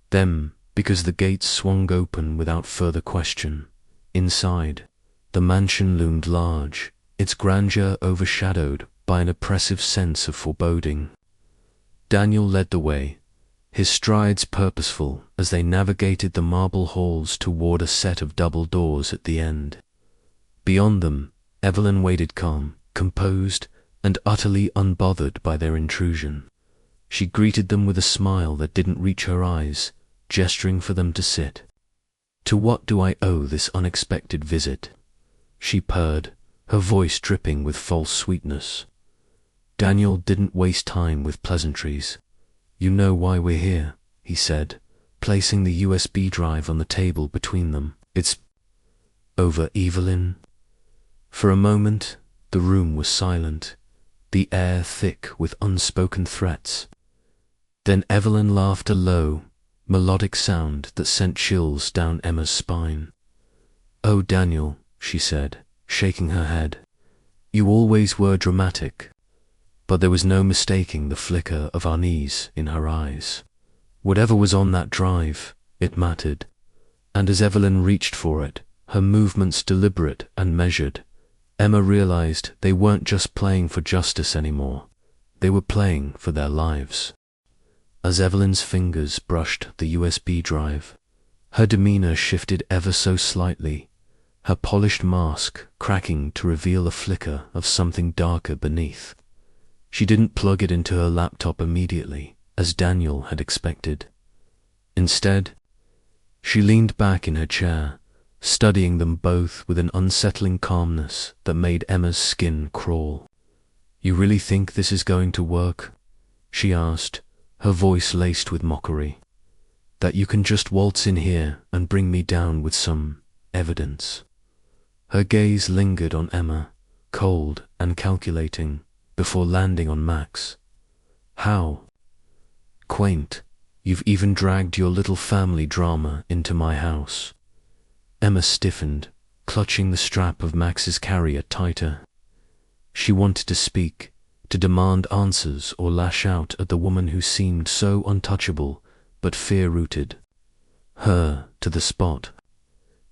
them, because the gates swung open without further question. Inside, the mansion loomed large, its grandeur overshadowed by an oppressive sense of foreboding. Daniel led the way, his strides purposeful as they navigated the marble halls toward a set of double doors at the end. Beyond them, Evelyn waited calm, composed, and utterly unbothered by their intrusion. She greeted them with a smile that didn't reach her eyes, gesturing for them to sit. "To what do I owe this unexpected visit?" she purred, her voice dripping with false sweetness. Daniel didn't waste time with pleasantries. "You know why we're here," he said, placing the USB drive on the table between them. "It's over Evelyn." For a moment, the room was silent, the air thick with unspoken threats. Then Evelyn laughed, a low, melodic sound that sent chills down Emma's spine. "Oh, Daniel," she said, shaking her head, "you always were dramatic." But there was no mistaking the flicker of unease in her eyes. Whatever was on that drive, it mattered. And as Evelyn reached for it, her movements deliberate and measured, Emma realized they weren't just playing for justice anymore. They were playing for their lives. As Evelyn's fingers brushed the USB drive, her demeanor shifted ever so slightly, her polished mask cracking to reveal a flicker of something darker beneath. She didn't plug it into her laptop immediately, as Daniel had expected. Instead, she leaned back in her chair, studying them both with an unsettling calmness that made Emma's skin crawl. "You really think this is going to work?" she asked, her voice laced with mockery. "That you can just waltz in here and bring me down with some evidence?" Her gaze lingered on Emma, cold and calculating, before landing on Max. "How? Quaint. You've even dragged your little family drama into my house." Emma stiffened, clutching the strap of Max's carrier tighter. She wanted to speak, to demand answers or lash out at the woman who seemed so untouchable but fear-rooted. Her to the spot.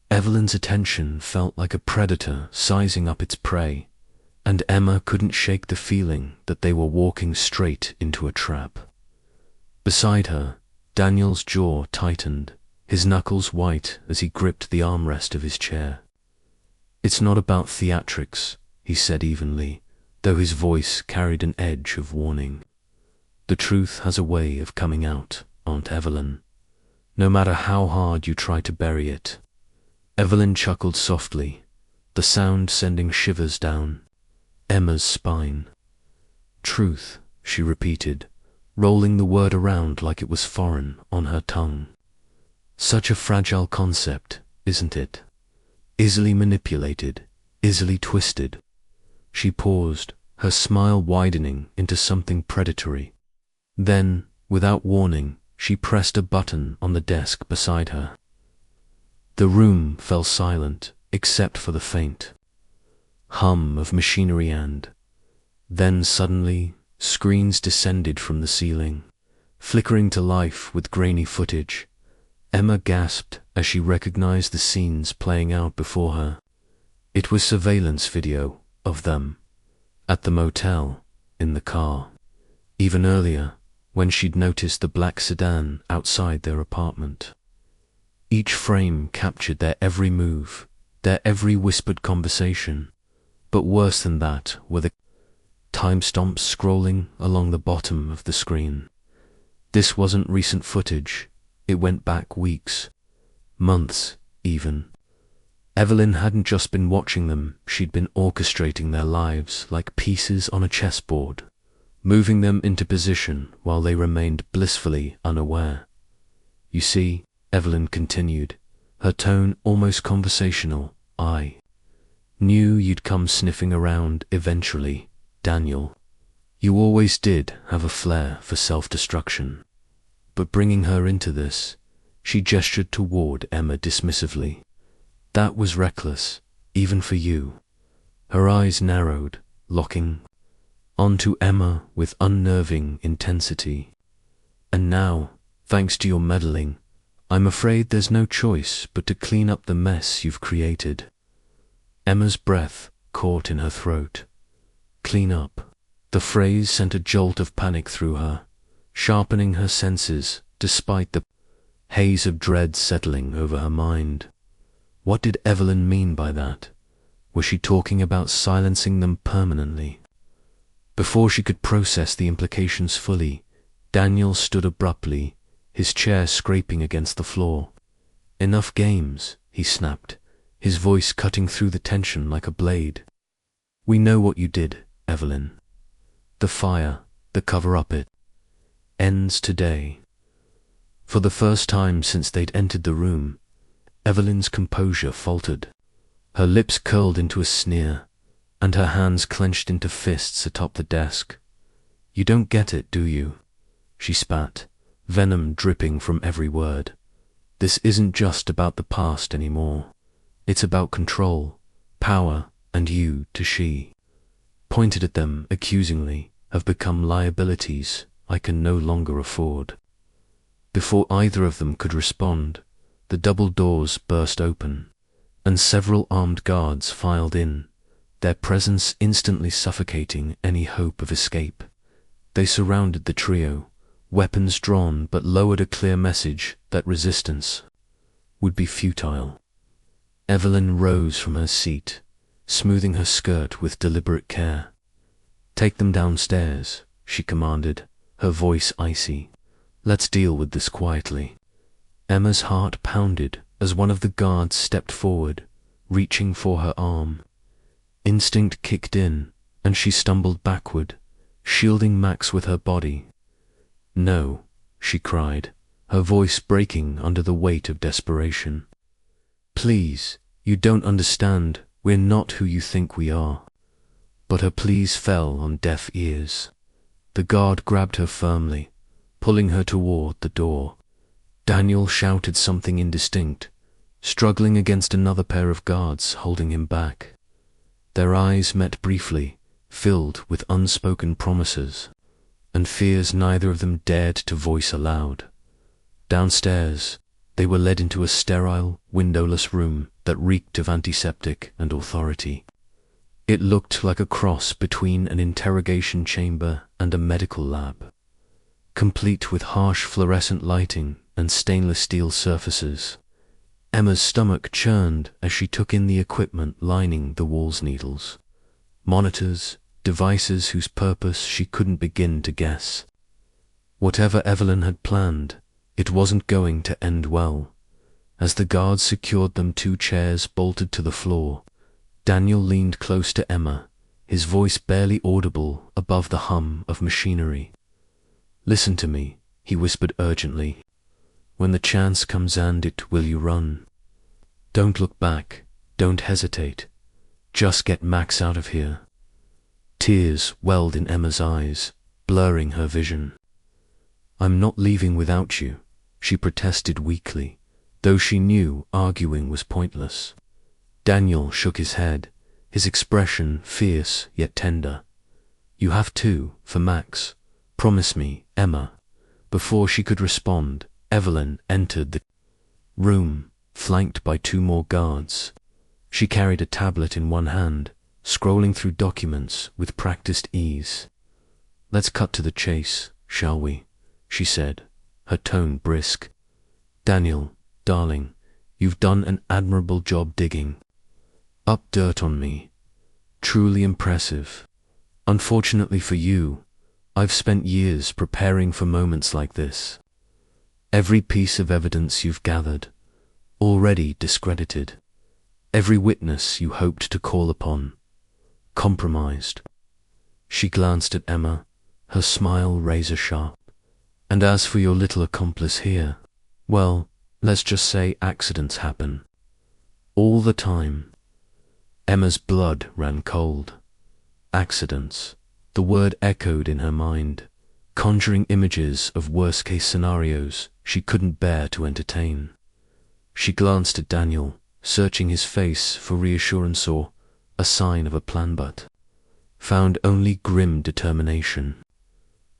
Evelyn's attention felt like a predator sizing up its prey, and Emma couldn't shake the feeling that they were walking straight into a trap. Beside her, Daniel's jaw tightened, his knuckles white as he gripped the armrest of his chair. "It's not about theatrics," he said evenly, though his voice carried an edge of warning. "The truth has a way of coming out, Aunt Evelyn, no matter how hard you try to bury it." Evelyn chuckled softly, the sound sending shivers down Emma's spine. "Truth," she repeated, rolling the word around like it was foreign on her tongue. "Such a fragile concept, isn't it? Easily manipulated, easily twisted." She paused, her smile widening into something predatory. Then, without warning, she pressed a button on the desk beside her. The room fell silent, except for the faint hum of machinery and then suddenly screens descended from the ceiling, flickering to life with grainy footage. Emma gasped as she recognized the scenes playing out before her. It was surveillance video of them, at the motel, in the car, even earlier, when she'd noticed the black sedan outside their apartment. Each frame captured their every move, their every whispered conversation, but worse than that were the timestamps scrolling along the bottom of the screen. This wasn't recent footage, it went back weeks, months even. Evelyn hadn't just been watching them, she'd been orchestrating their lives like pieces on a chessboard, moving them into position while they remained blissfully unaware. "You see," Evelyn continued, her tone almost conversational, "I knew you'd come sniffing around eventually, Daniel. You always did have a flair for self-destruction." But bringing her into this, she gestured toward Emma dismissively. "That was reckless, even for you." Her eyes narrowed, locking onto Emma with unnerving intensity. "And now, thanks to your meddling, I'm afraid there's no choice but to clean up the mess you've created." Emma's breath caught in her throat. Clean up. The phrase sent a jolt of panic through her, sharpening her senses despite the haze of dread settling over her mind. What did Evelyn mean by that? Was she talking about silencing them permanently? Before she could process the implications fully, Daniel stood abruptly, his chair scraping against the floor. "Enough games," he snapped, his voice cutting through the tension like a blade. "We know what you did, Evelyn. The fire, the cover-up, it ends today." For the first time since they'd entered the room, Evelyn's composure faltered. Her lips curled into a sneer, and her hands clenched into fists atop the desk. "You don't get it, do you?" she spat, venom dripping from every word. "This isn't just about the past anymore. It's about control, power, and you to she," pointed at them accusingly, "have become liabilities I can no longer afford." Before either of them could respond, the double doors burst open, and several armed guards filed in, their presence instantly suffocating any hope of escape. They surrounded the trio, weapons drawn, but lowered a clear message that resistance would be futile. Evelyn rose from her seat, smoothing her skirt with deliberate care. "Take them downstairs," she commanded, her voice icy. "Let's deal with this quietly." Emma's heart pounded as one of the guards stepped forward, reaching for her arm. Instinct kicked in, and she stumbled backward, shielding Max with her body. "No," she cried, her voice breaking under the weight of desperation. "Please, you don't understand, we're not who you think we are." But her pleas fell on deaf ears. The guard grabbed her firmly, pulling her toward the door. Daniel shouted something indistinct, struggling against another pair of guards holding him back. Their eyes met briefly, filled with unspoken promises, and fears neither of them dared to voice aloud. Downstairs, they were led into a sterile, windowless room that reeked of antiseptic and authority. It looked like a cross between an interrogation chamber and a medical lab, complete with harsh fluorescent lighting and stainless steel surfaces. Emma's stomach churned as she took in the equipment lining the wall's needles. Monitors, devices whose purpose she couldn't begin to guess. Whatever Evelyn had planned, it wasn't going to end well. As the guards secured them, 2 chairs bolted to the floor, Daniel leaned close to Emma, his voice barely audible above the hum of machinery. "Listen to me," he whispered urgently. "When the chance comes, and it will, you run. Don't look back, don't hesitate. Just get Max out of here." Tears welled in Emma's eyes, blurring her vision. "I'm not leaving without you," she protested weakly, though she knew arguing was pointless. Daniel shook his head, his expression fierce yet tender. "You have to, for Max. Promise me, Emma." Before she could respond, Evelyn entered the room, flanked by 2 more guards. She carried a tablet in one hand, scrolling through documents with practiced ease. "Let's cut to the chase, shall we?" she said, her tone brisk. "Daniel, darling, you've done an admirable job digging up dirt on me. Truly impressive. Unfortunately for you, I've spent years preparing for moments like this. Every piece of evidence you've gathered, already discredited. Every witness you hoped to call upon, compromised." She glanced at Emma, her smile razor sharp. "And as for your little accomplice here, well, let's just say accidents happen. All the time." Emma's blood ran cold. Accidents. The word echoed in her mind, conjuring images of worst-case scenarios she couldn't bear to entertain. She glanced at Daniel, searching his face for reassurance or a sign of a plan, but found only grim determination.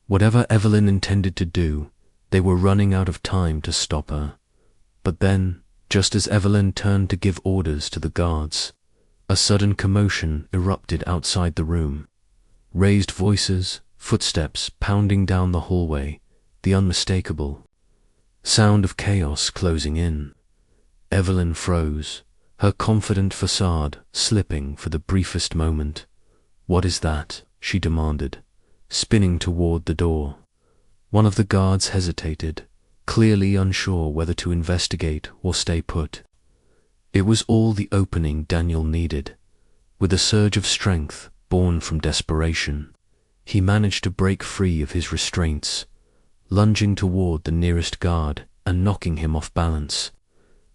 Whatever Evelyn intended to do, they were running out of time to stop her. But then, just as Evelyn turned to give orders to the guards, a sudden commotion erupted outside the room. Raised voices, footsteps pounding down the hallway, the unmistakable sound of chaos closing in. Evelyn froze, her confident facade slipping for the briefest moment. "What is that?" she demanded, spinning toward the door. One of the guards hesitated, clearly unsure whether to investigate or stay put. It was all the opening Daniel needed. With a surge of strength born from desperation, he managed to break free of his restraints, lunging toward the nearest guard and knocking him off balance.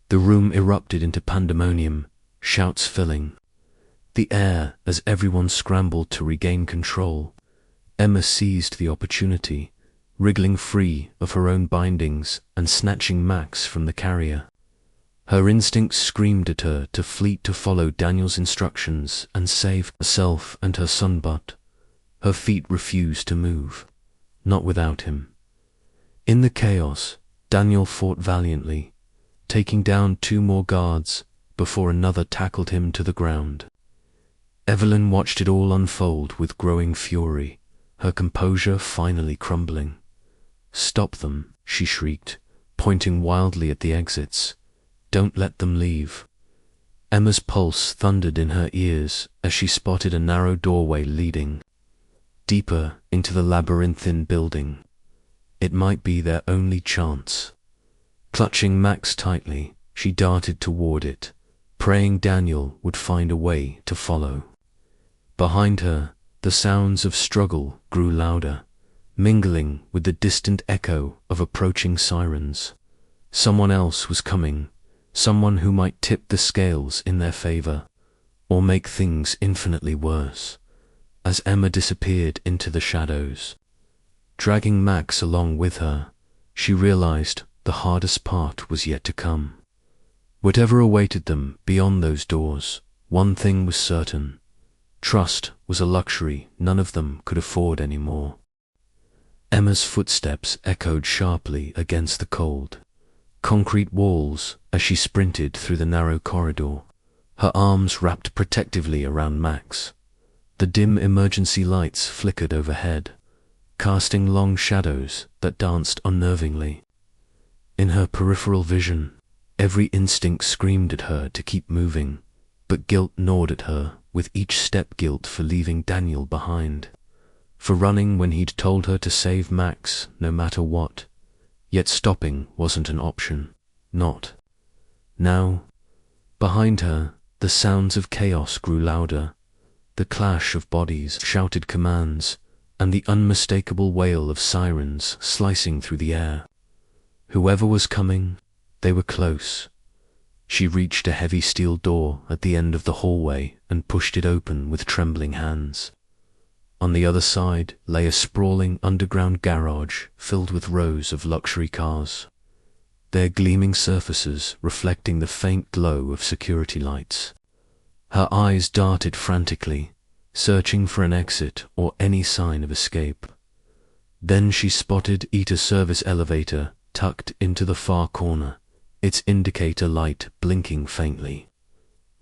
The room erupted into pandemonium, shouts filling the air as everyone scrambled to regain control. Emma seized the opportunity, wriggling free of her own bindings and snatching Max from the carrier. Her instincts screamed at her to flee to follow Daniel's instructions and save herself and her son, but her feet refused to move, not without him. In the chaos, Daniel fought valiantly, taking down 2 more guards before another tackled him to the ground. Evelyn watched it all unfold with growing fury, her composure finally crumbling. "Stop them," she shrieked, pointing wildly at the exits. "Don't let them leave." Emma's pulse thundered in her ears as she spotted a narrow doorway leading deeper into the labyrinthine building. It might be their only chance. Clutching Max tightly, She darted toward it, praying Daniel would find a way to follow. Behind her, the sounds of struggle grew louder, mingling with the distant echo of approaching sirens. Someone else was coming, someone who might tip the scales in their favor, or make things infinitely worse. As Emma disappeared into the shadows, dragging Max along with her, she realized the hardest part was yet to come. Whatever awaited them beyond those doors, one thing was certain: trust was a luxury none of them could afford anymore. Emma's footsteps echoed sharply against the cold, concrete walls as she sprinted through the narrow corridor, her arms wrapped protectively around Max. The dim emergency lights flickered overhead, casting long shadows that danced unnervingly. In her peripheral vision, every instinct screamed at her to keep moving, but guilt gnawed at her with each step, guilt for leaving Daniel behind, for running when he'd told her to save Max no matter what. Yet stopping wasn't an option. Not now. Behind her, the sounds of chaos grew louder. The clash of bodies shouted commands, and the unmistakable wail of sirens slicing through the air. Whoever was coming, they were close. She reached a heavy steel door at the end of the hallway and pushed it open with trembling hands. On the other side lay a sprawling underground garage filled with rows of luxury cars, their gleaming surfaces reflecting the faint glow of security lights. Her eyes darted frantically, searching for an exit or any sign of escape. Then she spotted a service elevator tucked into the far corner, its indicator light blinking faintly.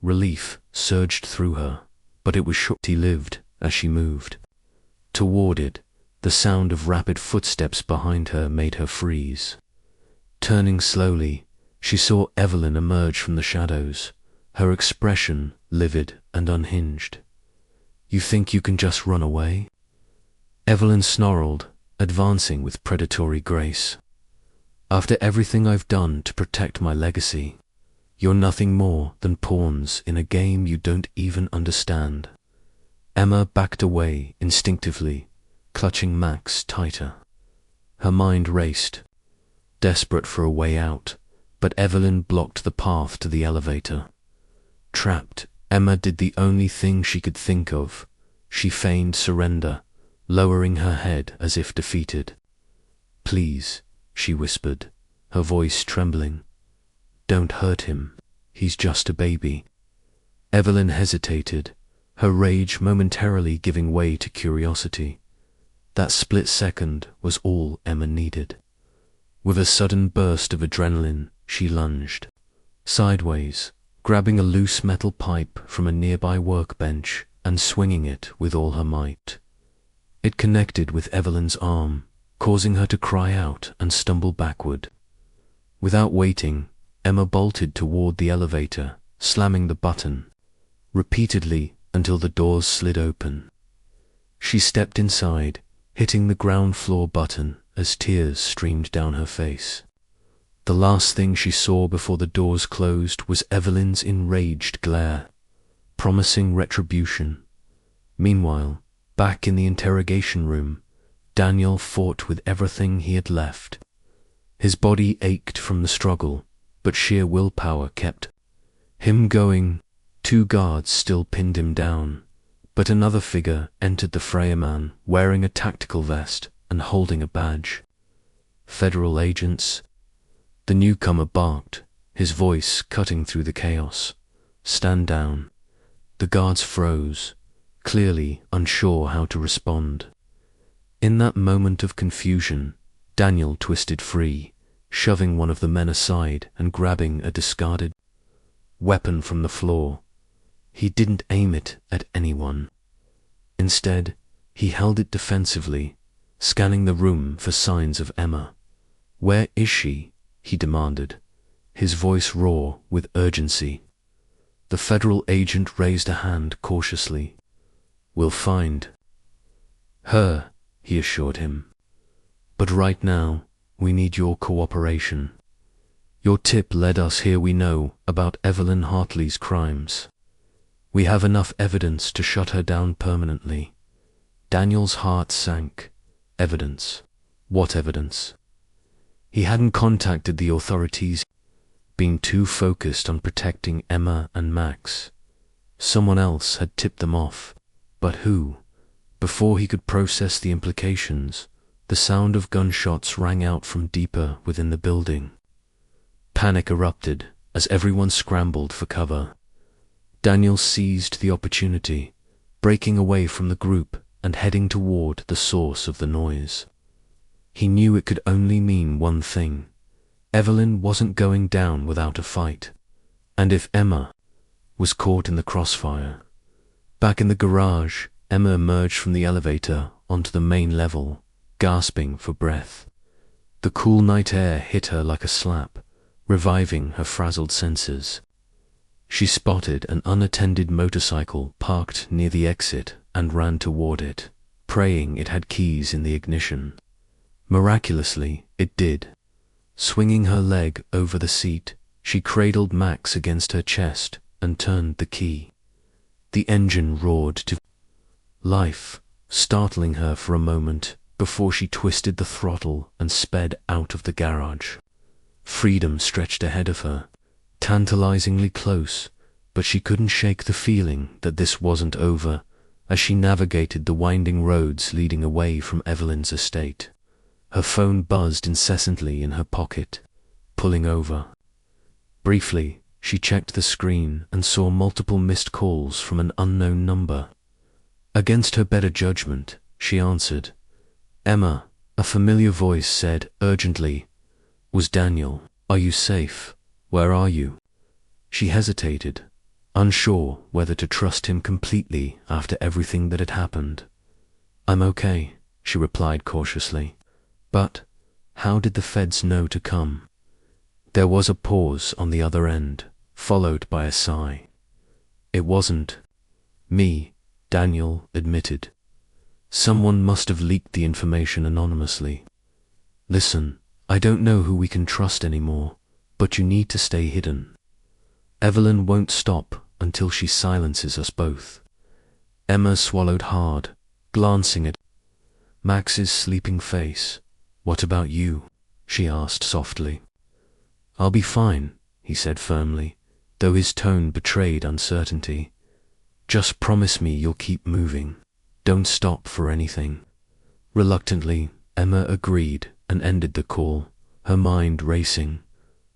Relief surged through her, but it was short-lived as she moved toward it. The sound of rapid footsteps behind her made her freeze. Turning slowly, she saw Evelyn emerge from the shadows, her expression livid and unhinged. "You think you can just run away?" Evelyn snarled, advancing with predatory grace. "After everything I've done to protect my legacy, you're nothing more than pawns in a game you don't even understand." Emma backed away instinctively, clutching Max tighter. Her mind raced, desperate for a way out, but Evelyn blocked the path to the elevator. Trapped, Emma did the only thing she could think of. She feigned surrender, lowering her head as if defeated. "Please," she whispered, her voice trembling. "Don't hurt him. He's just a baby." Evelyn hesitated, her rage momentarily giving way to curiosity. That split second was all Emma needed. With a sudden burst of adrenaline, she lunged sideways, grabbing a loose metal pipe from a nearby workbench and swinging it with all her might. It connected with Evelyn's arm, causing her to cry out and stumble backward. Without waiting, Emma bolted toward the elevator, slamming the button repeatedly until the doors slid open. She stepped inside, hitting the ground floor button as tears streamed down her face. The last thing she saw before the doors closed was Evelyn's enraged glare, promising retribution. Meanwhile, back in the interrogation room, Daniel fought with everything he had left. His body ached from the struggle, but sheer willpower kept him going. 2 guards still pinned him down, but another figure entered the fray, a man wearing a tactical vest and holding a badge. "Federal agents?" The newcomer barked, his voice cutting through the chaos. "Stand down." The guards froze, clearly unsure how to respond. In that moment of confusion, Daniel twisted free, shoving one of the men aside and grabbing a discarded weapon from the floor. He didn't aim it at anyone. Instead, he held it defensively, scanning the room for signs of Emma. "Where is she?" he demanded, his voice raw with urgency. The federal agent raised a hand cautiously. "We'll find her," he assured him. "But right now, we need your cooperation." Your tip led us here. We know about Evelyn Hartley's crimes. We have enough evidence to shut her down permanently." Daniel's heart sank. Evidence? What evidence? He hadn't contacted the authorities, been too focused on protecting Emma and Max. Someone else had tipped them off. But who? Before he could process the implications, the sound of gunshots rang out from deeper within the building. Panic erupted as everyone scrambled for cover. Daniel seized the opportunity, breaking away from the group and heading toward the source of the noise. He knew it could only mean one thing. Evelyn wasn't going down without a fight. And if Emma was caught in the crossfire. Back in the garage, Emma emerged from the elevator onto the main level, gasping for breath. The cool night air hit her like a slap, reviving her frazzled senses. She spotted an unattended motorcycle parked near the exit and ran toward it, praying it had keys in the ignition. Miraculously, it did. Swinging her leg over the seat, she cradled Max against her chest and turned the key. The engine roared to life, startling her for a moment before she twisted the throttle and sped out of the garage. Freedom stretched ahead of her, tantalizingly close, but she couldn't shake the feeling that this wasn't over as she navigated the winding roads leading away from Evelyn's estate. Her phone buzzed incessantly in her pocket, pulling over. Briefly, she checked the screen and saw multiple missed calls from an unknown number. Against her better judgment, she answered. "Emma," a familiar voice said urgently. "Was Daniel? Are you safe? Where are you?" She hesitated, unsure whether to trust him completely after everything that had happened. "I'm okay," she replied cautiously. But how did the feds know to come? There was a pause on the other end, followed by a sigh. "It wasn't me," Daniel admitted. "Someone must have leaked the information anonymously. Listen, I don't know who we can trust anymore, but you need to stay hidden. Evelyn won't stop until she silences us both." Emma swallowed hard, glancing at Max's sleeping face. "What about you?" she asked softly. "I'll be fine," he said firmly, though his tone betrayed uncertainty. "Just promise me you'll keep moving. Don't stop for anything." Reluctantly, Emma agreed and ended the call, her mind racing.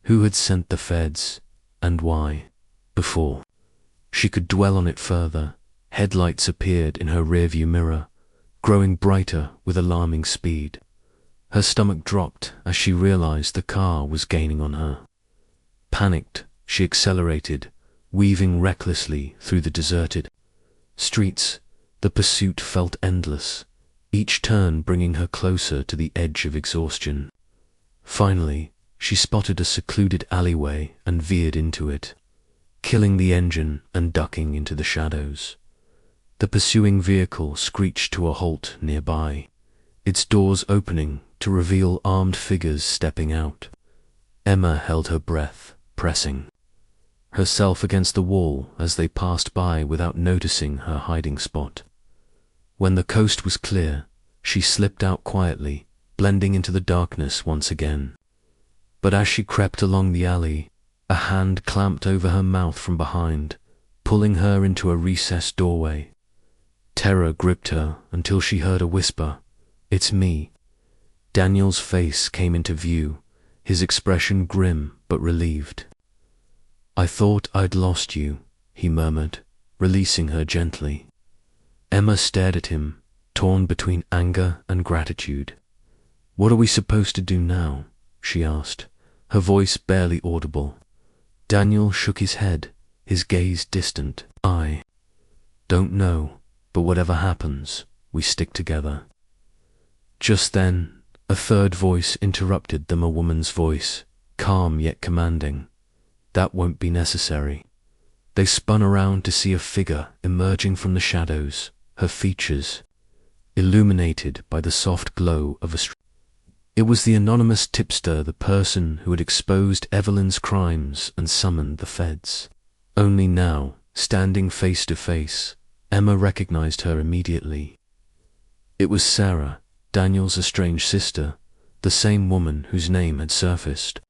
Who had sent the feds, and why? Before she could dwell on it further, headlights appeared in her rearview mirror, growing brighter with alarming speed. Her stomach dropped as she realized the car was gaining on her. Panicked, she accelerated, weaving recklessly through the deserted streets. The pursuit felt endless, each turn bringing her closer to the edge of exhaustion. Finally, she spotted a secluded alleyway and veered into it, killing the engine and ducking into the shadows. The pursuing vehicle screeched to a halt nearby, its doors opening to reveal armed figures stepping out. Emma held her breath, pressing herself against the wall as they passed by without noticing her hiding spot. When the coast was clear, she slipped out quietly, blending into the darkness once again. But as she crept along the alley, a hand clamped over her mouth from behind, pulling her into a recessed doorway. Terror gripped her until she heard a whisper, "It's me." Daniel's face came into view, his expression grim but relieved. "I thought I'd lost you," he murmured, releasing her gently. Emma stared at him, torn between anger and gratitude. "What are we supposed to do now?" she asked, her voice barely audible. Daniel shook his head, his gaze distant. "I don't know, but whatever happens, we stick together." Just then, a third voice interrupted them, a woman's voice, calm yet commanding. "That won't be necessary." They spun around to see a figure emerging from the shadows, her features illuminated by the soft glow of a It was the anonymous tipster, the person who had exposed Evelyn's crimes and summoned the feds. Only now, standing face to face, Emma recognized her immediately. It was Sarah, Daniel's estranged sister, the same woman whose name had surfaced.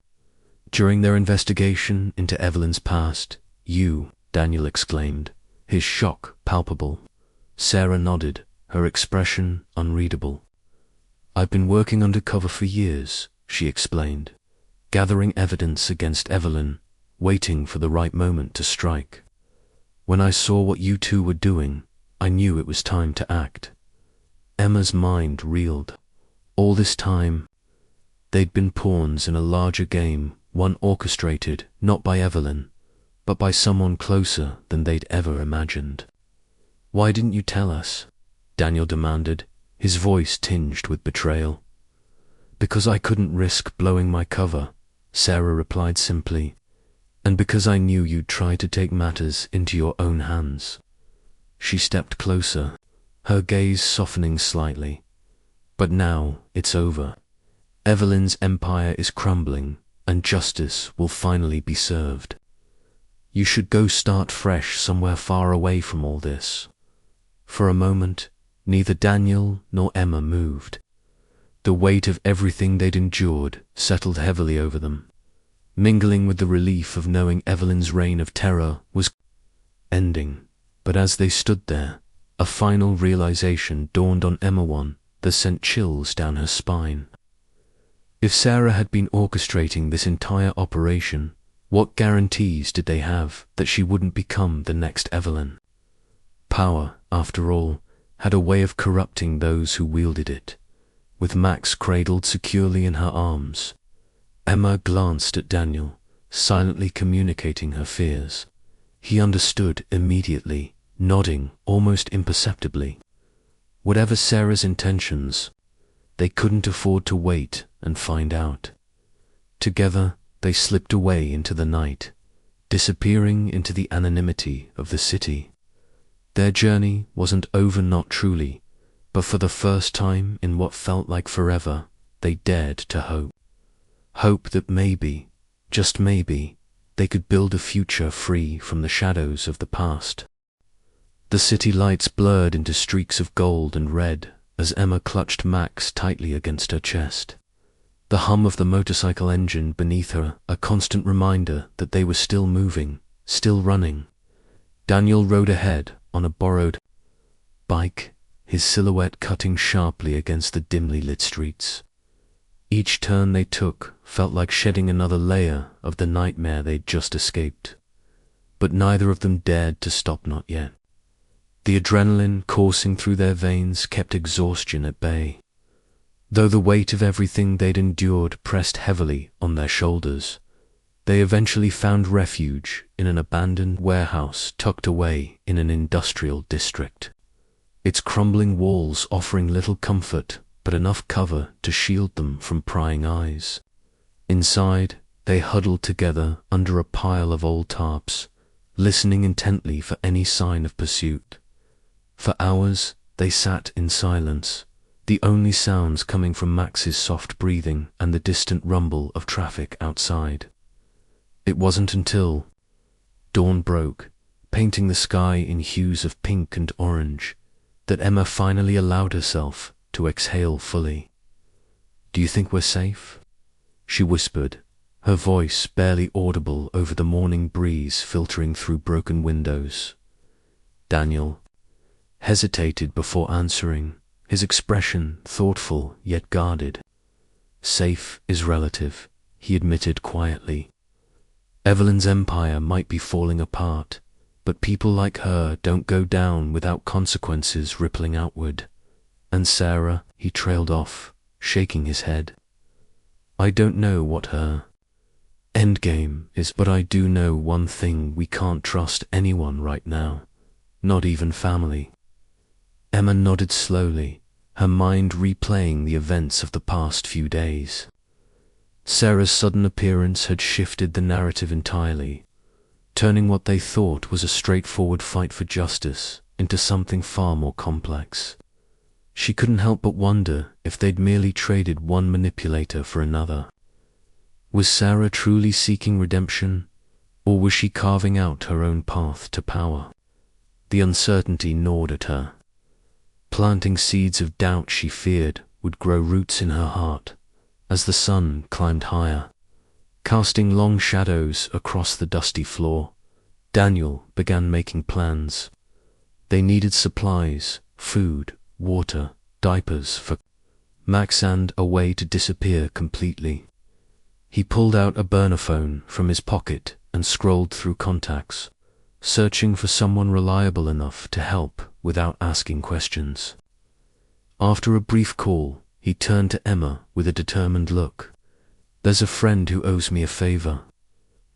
During their investigation into Evelyn's past, "You," Daniel exclaimed, his shock palpable. Sarah nodded, her expression unreadable. "I've been working undercover for years," she explained, "gathering evidence against Evelyn, waiting for the right moment to strike. When I saw what you two were doing, I knew it was time to act." Emma's mind reeled. All this time, they'd been pawns in a larger game, one orchestrated not by Evelyn, but by someone closer than they'd ever imagined. "Why didn't you tell us?" Daniel demanded, his voice tinged with betrayal. "Because I couldn't risk blowing my cover," Sarah replied simply, "and because I knew you'd try to take matters into your own hands." She stepped closer, her gaze softening slightly. "But now it's over. Evelyn's empire is crumbling, and justice will finally be served. You should go start fresh somewhere far away from all this." For a moment, neither Daniel nor Emma moved. The weight of everything they'd endured settled heavily over them, mingling with the relief of knowing Evelyn's reign of terror was ending. But as they stood there, a final realization dawned on Emma, one that sent chills down her spine. If Sarah had been orchestrating this entire operation, what guarantees did they have that she wouldn't become the next Evelyn? Power, after all, had a way of corrupting those who wielded it. With Max cradled securely in her arms, Emma glanced at Daniel, silently communicating her fears. He understood immediately, nodding almost imperceptibly. Whatever Sarah's intentions, they couldn't afford to wait and find out. Together, they slipped away into the night, disappearing into the anonymity of the city. Their journey wasn't over, not truly, but for the first time in what felt like forever, they dared to hope. Hope that maybe, just maybe, they could build a future free from the shadows of the past. The city lights blurred into streaks of gold and red as Emma clutched Max tightly against her chest. The hum of the motorcycle engine beneath her, a constant reminder that they were still moving, still running. Daniel rode ahead on a borrowed bike, his silhouette cutting sharply against the dimly lit streets. Each turn they took felt like shedding another layer of the nightmare they'd just escaped. But neither of them dared to stop, not yet. The adrenaline coursing through their veins kept exhaustion at bay. Though the weight of everything they'd endured pressed heavily on their shoulders, they eventually found refuge in an abandoned warehouse tucked away in an industrial district, its crumbling walls offering little comfort but enough cover to shield them from prying eyes. Inside, they huddled together under a pile of old tarps, listening intently for any sign of pursuit. For hours, they sat in silence, the only sounds coming from Max's soft breathing and the distant rumble of traffic outside. It wasn't until dawn broke, painting the sky in hues of pink and orange, that Emma finally allowed herself to exhale fully. "Do you think we're safe?" she whispered, her voice barely audible over the morning breeze filtering through broken windows. Daniel hesitated before answering, his expression thoughtful yet guarded. "Safe is relative," he admitted quietly. "Evelyn's empire might be falling apart, but people like her don't go down without consequences rippling outward. And Sarah," he trailed off, shaking his head. "I don't know what her endgame is, but I do know one thing: we can't trust anyone right now, not even family." Emma nodded slowly, her mind replaying the events of the past few days. Sarah's sudden appearance had shifted the narrative entirely, turning what they thought was a straightforward fight for justice into something far more complex. She couldn't help but wonder if they'd merely traded one manipulator for another. Was Sarah truly seeking redemption, or was she carving out her own path to power? The uncertainty gnawed at her, planting seeds of doubt she feared would grow roots in her heart as the sun climbed higher. Casting long shadows across the dusty floor, Daniel began making plans. They needed supplies, food, water, diapers for Max and a way to disappear completely. He pulled out a burner phone from his pocket and scrolled through contacts, searching for someone reliable enough to help without asking questions. After a brief call, he turned to Emma with a determined look. "There's a friend who owes me a favor.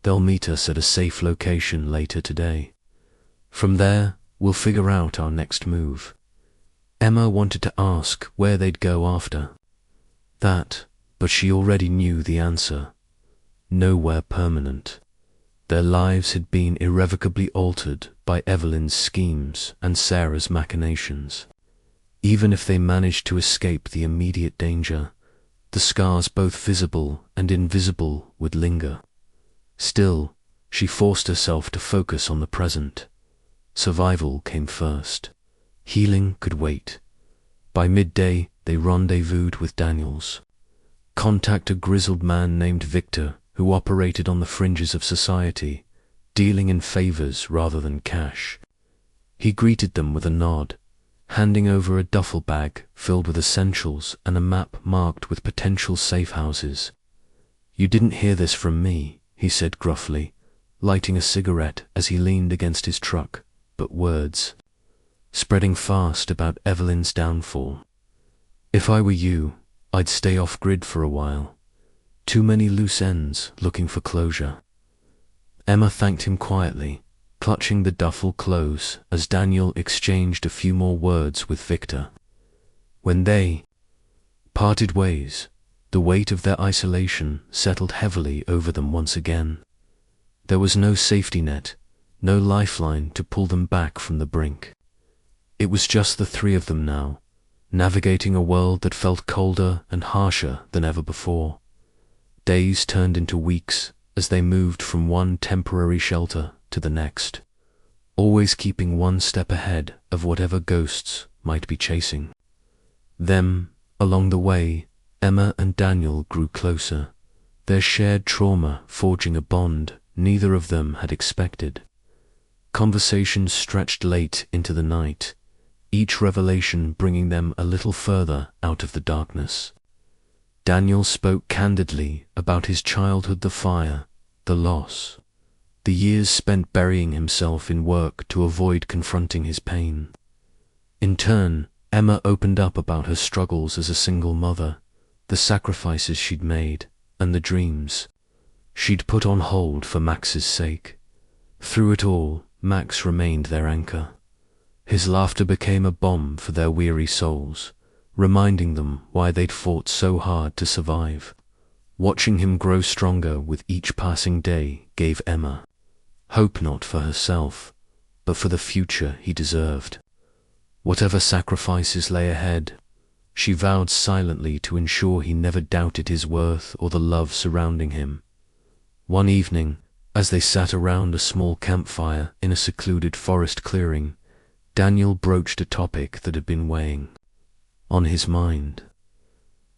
They'll meet us at a safe location later today. From there, we'll figure out our next move." Emma wanted to ask where they'd go after that, but she already knew the answer. Nowhere permanent. Their lives had been irrevocably altered by Evelyn's schemes and Sarah's machinations. Even if they managed to escape the immediate danger, the scars both visible and invisible would linger. Still, she forced herself to focus on the present. Survival came first. Healing could wait. By midday, they rendezvoused with Daniels. Contact a grizzled man named Victor who operated on the fringes of society, dealing in favors rather than cash. He greeted them with a nod, handing over a duffel bag filled with essentials and a map marked with potential safe houses. "You didn't hear this from me," he said gruffly, lighting a cigarette as he leaned against his truck, but words spreading fast about Evelyn's downfall. "If I were you, I'd stay off-grid for a while. Too many loose ends looking for closure." Emma thanked him quietly, clutching the duffel close as Daniel exchanged a few more words with Victor. When they parted ways, the weight of their isolation settled heavily over them once again. There was no safety net, no lifeline to pull them back from the brink. It was just the three of them now, navigating a world that felt colder and harsher than ever before. Days turned into weeks as they moved from one temporary shelter to the next, always keeping one step ahead of whatever ghosts might be chasing them. Along the way, Emma and Daniel grew closer, their shared trauma forging a bond neither of them had expected. Conversations stretched late into the night, each revelation bringing them a little further out of the darkness. Daniel spoke candidly about his childhood, the fire, the loss, the years spent burying himself in work to avoid confronting his pain. In turn, Emma opened up about her struggles as a single mother, the sacrifices she'd made, and the dreams she'd put on hold for Max's sake. Through it all, Max remained their anchor. His laughter became a balm for their weary souls, reminding them why they'd fought so hard to survive. Watching him grow stronger with each passing day gave Emma hope, not for herself, but for the future he deserved. Whatever sacrifices lay ahead, she vowed silently to ensure he never doubted his worth or the love surrounding him. One evening, as they sat around a small campfire in a secluded forest clearing, Daniel broached a topic that had been weighing on his mind.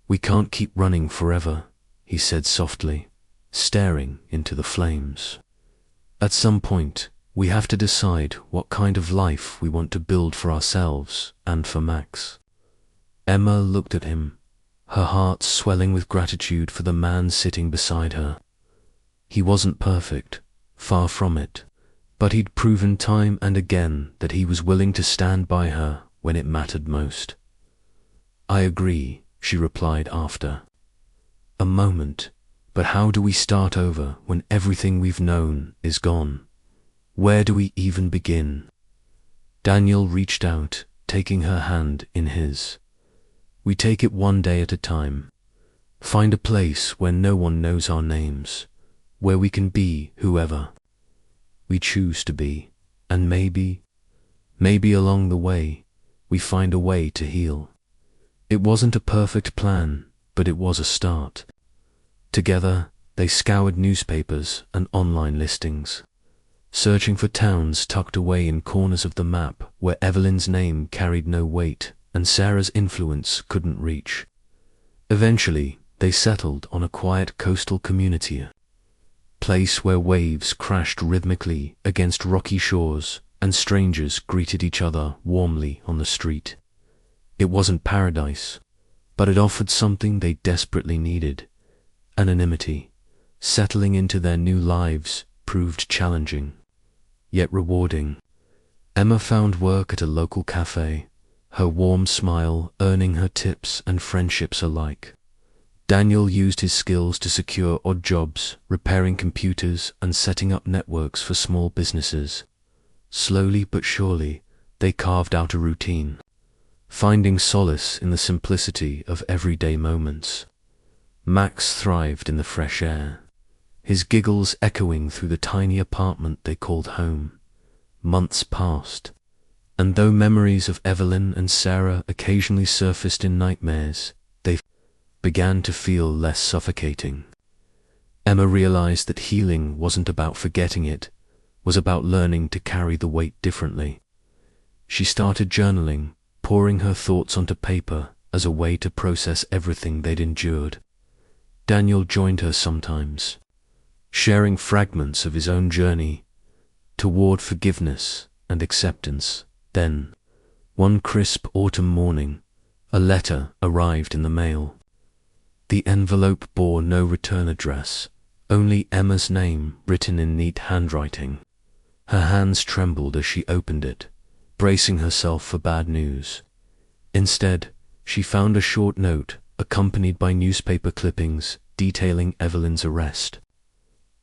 "We can't keep running forever," he said softly, staring into the flames. "At some point, we have to decide what kind of life we want to build for ourselves and for Max." Emma looked at him, her heart swelling with gratitude for the man sitting beside her. He wasn't perfect, far from it, but he'd proven time and again that he was willing to stand by her when it mattered most. "I agree," she replied after a moment. "But how do we start over when everything we've known is gone? Where do we even begin?" Daniel reached out, taking her hand in his. "We take it one day at a time. Find a place where no one knows our names, where we can be whoever we choose to be, and maybe along the way, we find a way to heal." It wasn't a perfect plan, but it was a start. Together, they scoured newspapers and online listings, searching for towns tucked away in corners of the map where Evelyn's name carried no weight and Sarah's influence couldn't reach. Eventually, they settled on a quiet coastal community, a place where waves crashed rhythmically against rocky shores and strangers greeted each other warmly on the street. It wasn't paradise, but it offered something they desperately needed: anonymity. Settling into their new lives proved challenging, yet rewarding. Emma found work at a local cafe, her warm smile earning her tips and friendships alike. Daniel used his skills to secure odd jobs, repairing computers and setting up networks for small businesses. Slowly but surely, they carved out a routine, finding solace in the simplicity of everyday moments. Max thrived in the fresh air, his giggles echoing through the tiny apartment they called home. Months passed, and though memories of Evelyn and Sarah occasionally surfaced in nightmares, they began to feel less suffocating. Emma realized that healing wasn't about forgetting it, was about learning to carry the weight differently. She started journaling, pouring her thoughts onto paper as a way to process everything they'd endured. Daniel joined her sometimes, sharing fragments of his own journey toward forgiveness and acceptance. Then, one crisp autumn morning, a letter arrived in the mail. The envelope bore no return address, only Emma's name written in neat handwriting. Her hands trembled as she opened it, bracing herself for bad news. Instead, she found a short note accompanied by newspaper clippings detailing Evelyn's arrest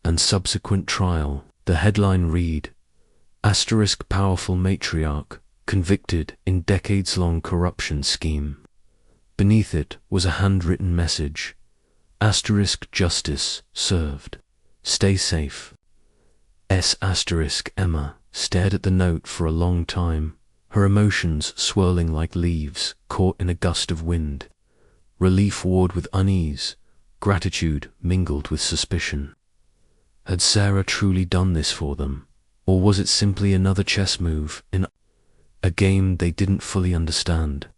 and subsequent trial. The headline read, "Powerful matriarch convicted in decades-long corruption scheme." Beneath it was a handwritten message, "Justice served. Stay safe." Emma stared at the note for a long time, her emotions swirling like leaves caught in a gust of wind. Relief warred with unease, gratitude mingled with suspicion. Had Sarah truly done this for them, or was it simply another chess move in a game they didn't fully understand?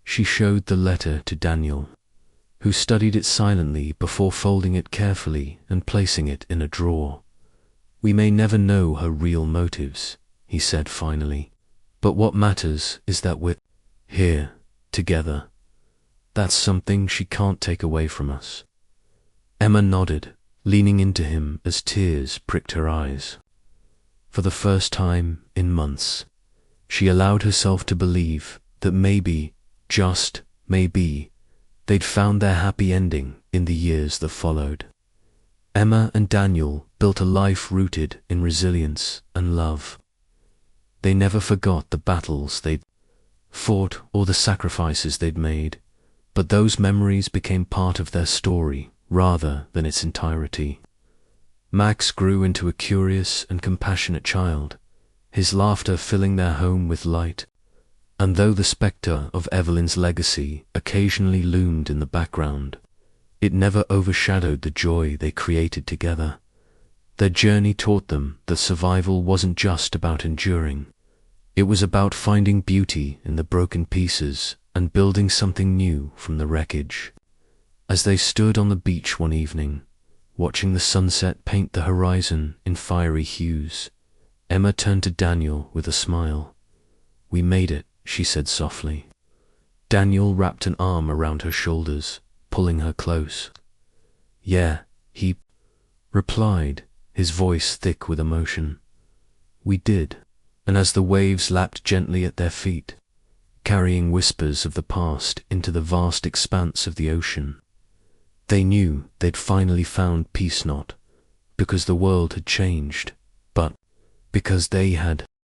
She showed the letter to Daniel, who studied it silently before folding it carefully and placing it in a drawer. "We may never know her real motives," he said finally, "but what matters is that we're here, together. That's something she can't take away from us." Emma nodded, leaning into him as tears pricked her eyes. For the first time in months, she allowed herself to believe that maybe, just maybe, they'd found their happy ending in the years that followed. Emma and Daniel built a life rooted in resilience and love. They never forgot the battles they'd fought or the sacrifices they'd made, but those memories became part of their story rather than its entirety. Max grew into a curious and compassionate child, his laughter filling their home with light, and though the spectre of Evelyn's legacy occasionally loomed in the background, it never overshadowed the joy they created together. Their journey taught them that survival wasn't just about enduring. It was about finding beauty in the broken pieces and building something new from the wreckage. As they stood on the beach one evening, watching the sunset paint the horizon in fiery hues, Emma turned to Daniel with a smile. "We made it," she said softly. Daniel wrapped an arm around her shoulders, pulling her close. "Yeah," he replied, his voice thick with emotion. "We did." And as the waves lapped gently at their feet, carrying whispers of the past into the vast expanse of the ocean, they knew they'd finally found peace, not because the world had changed, but because they had.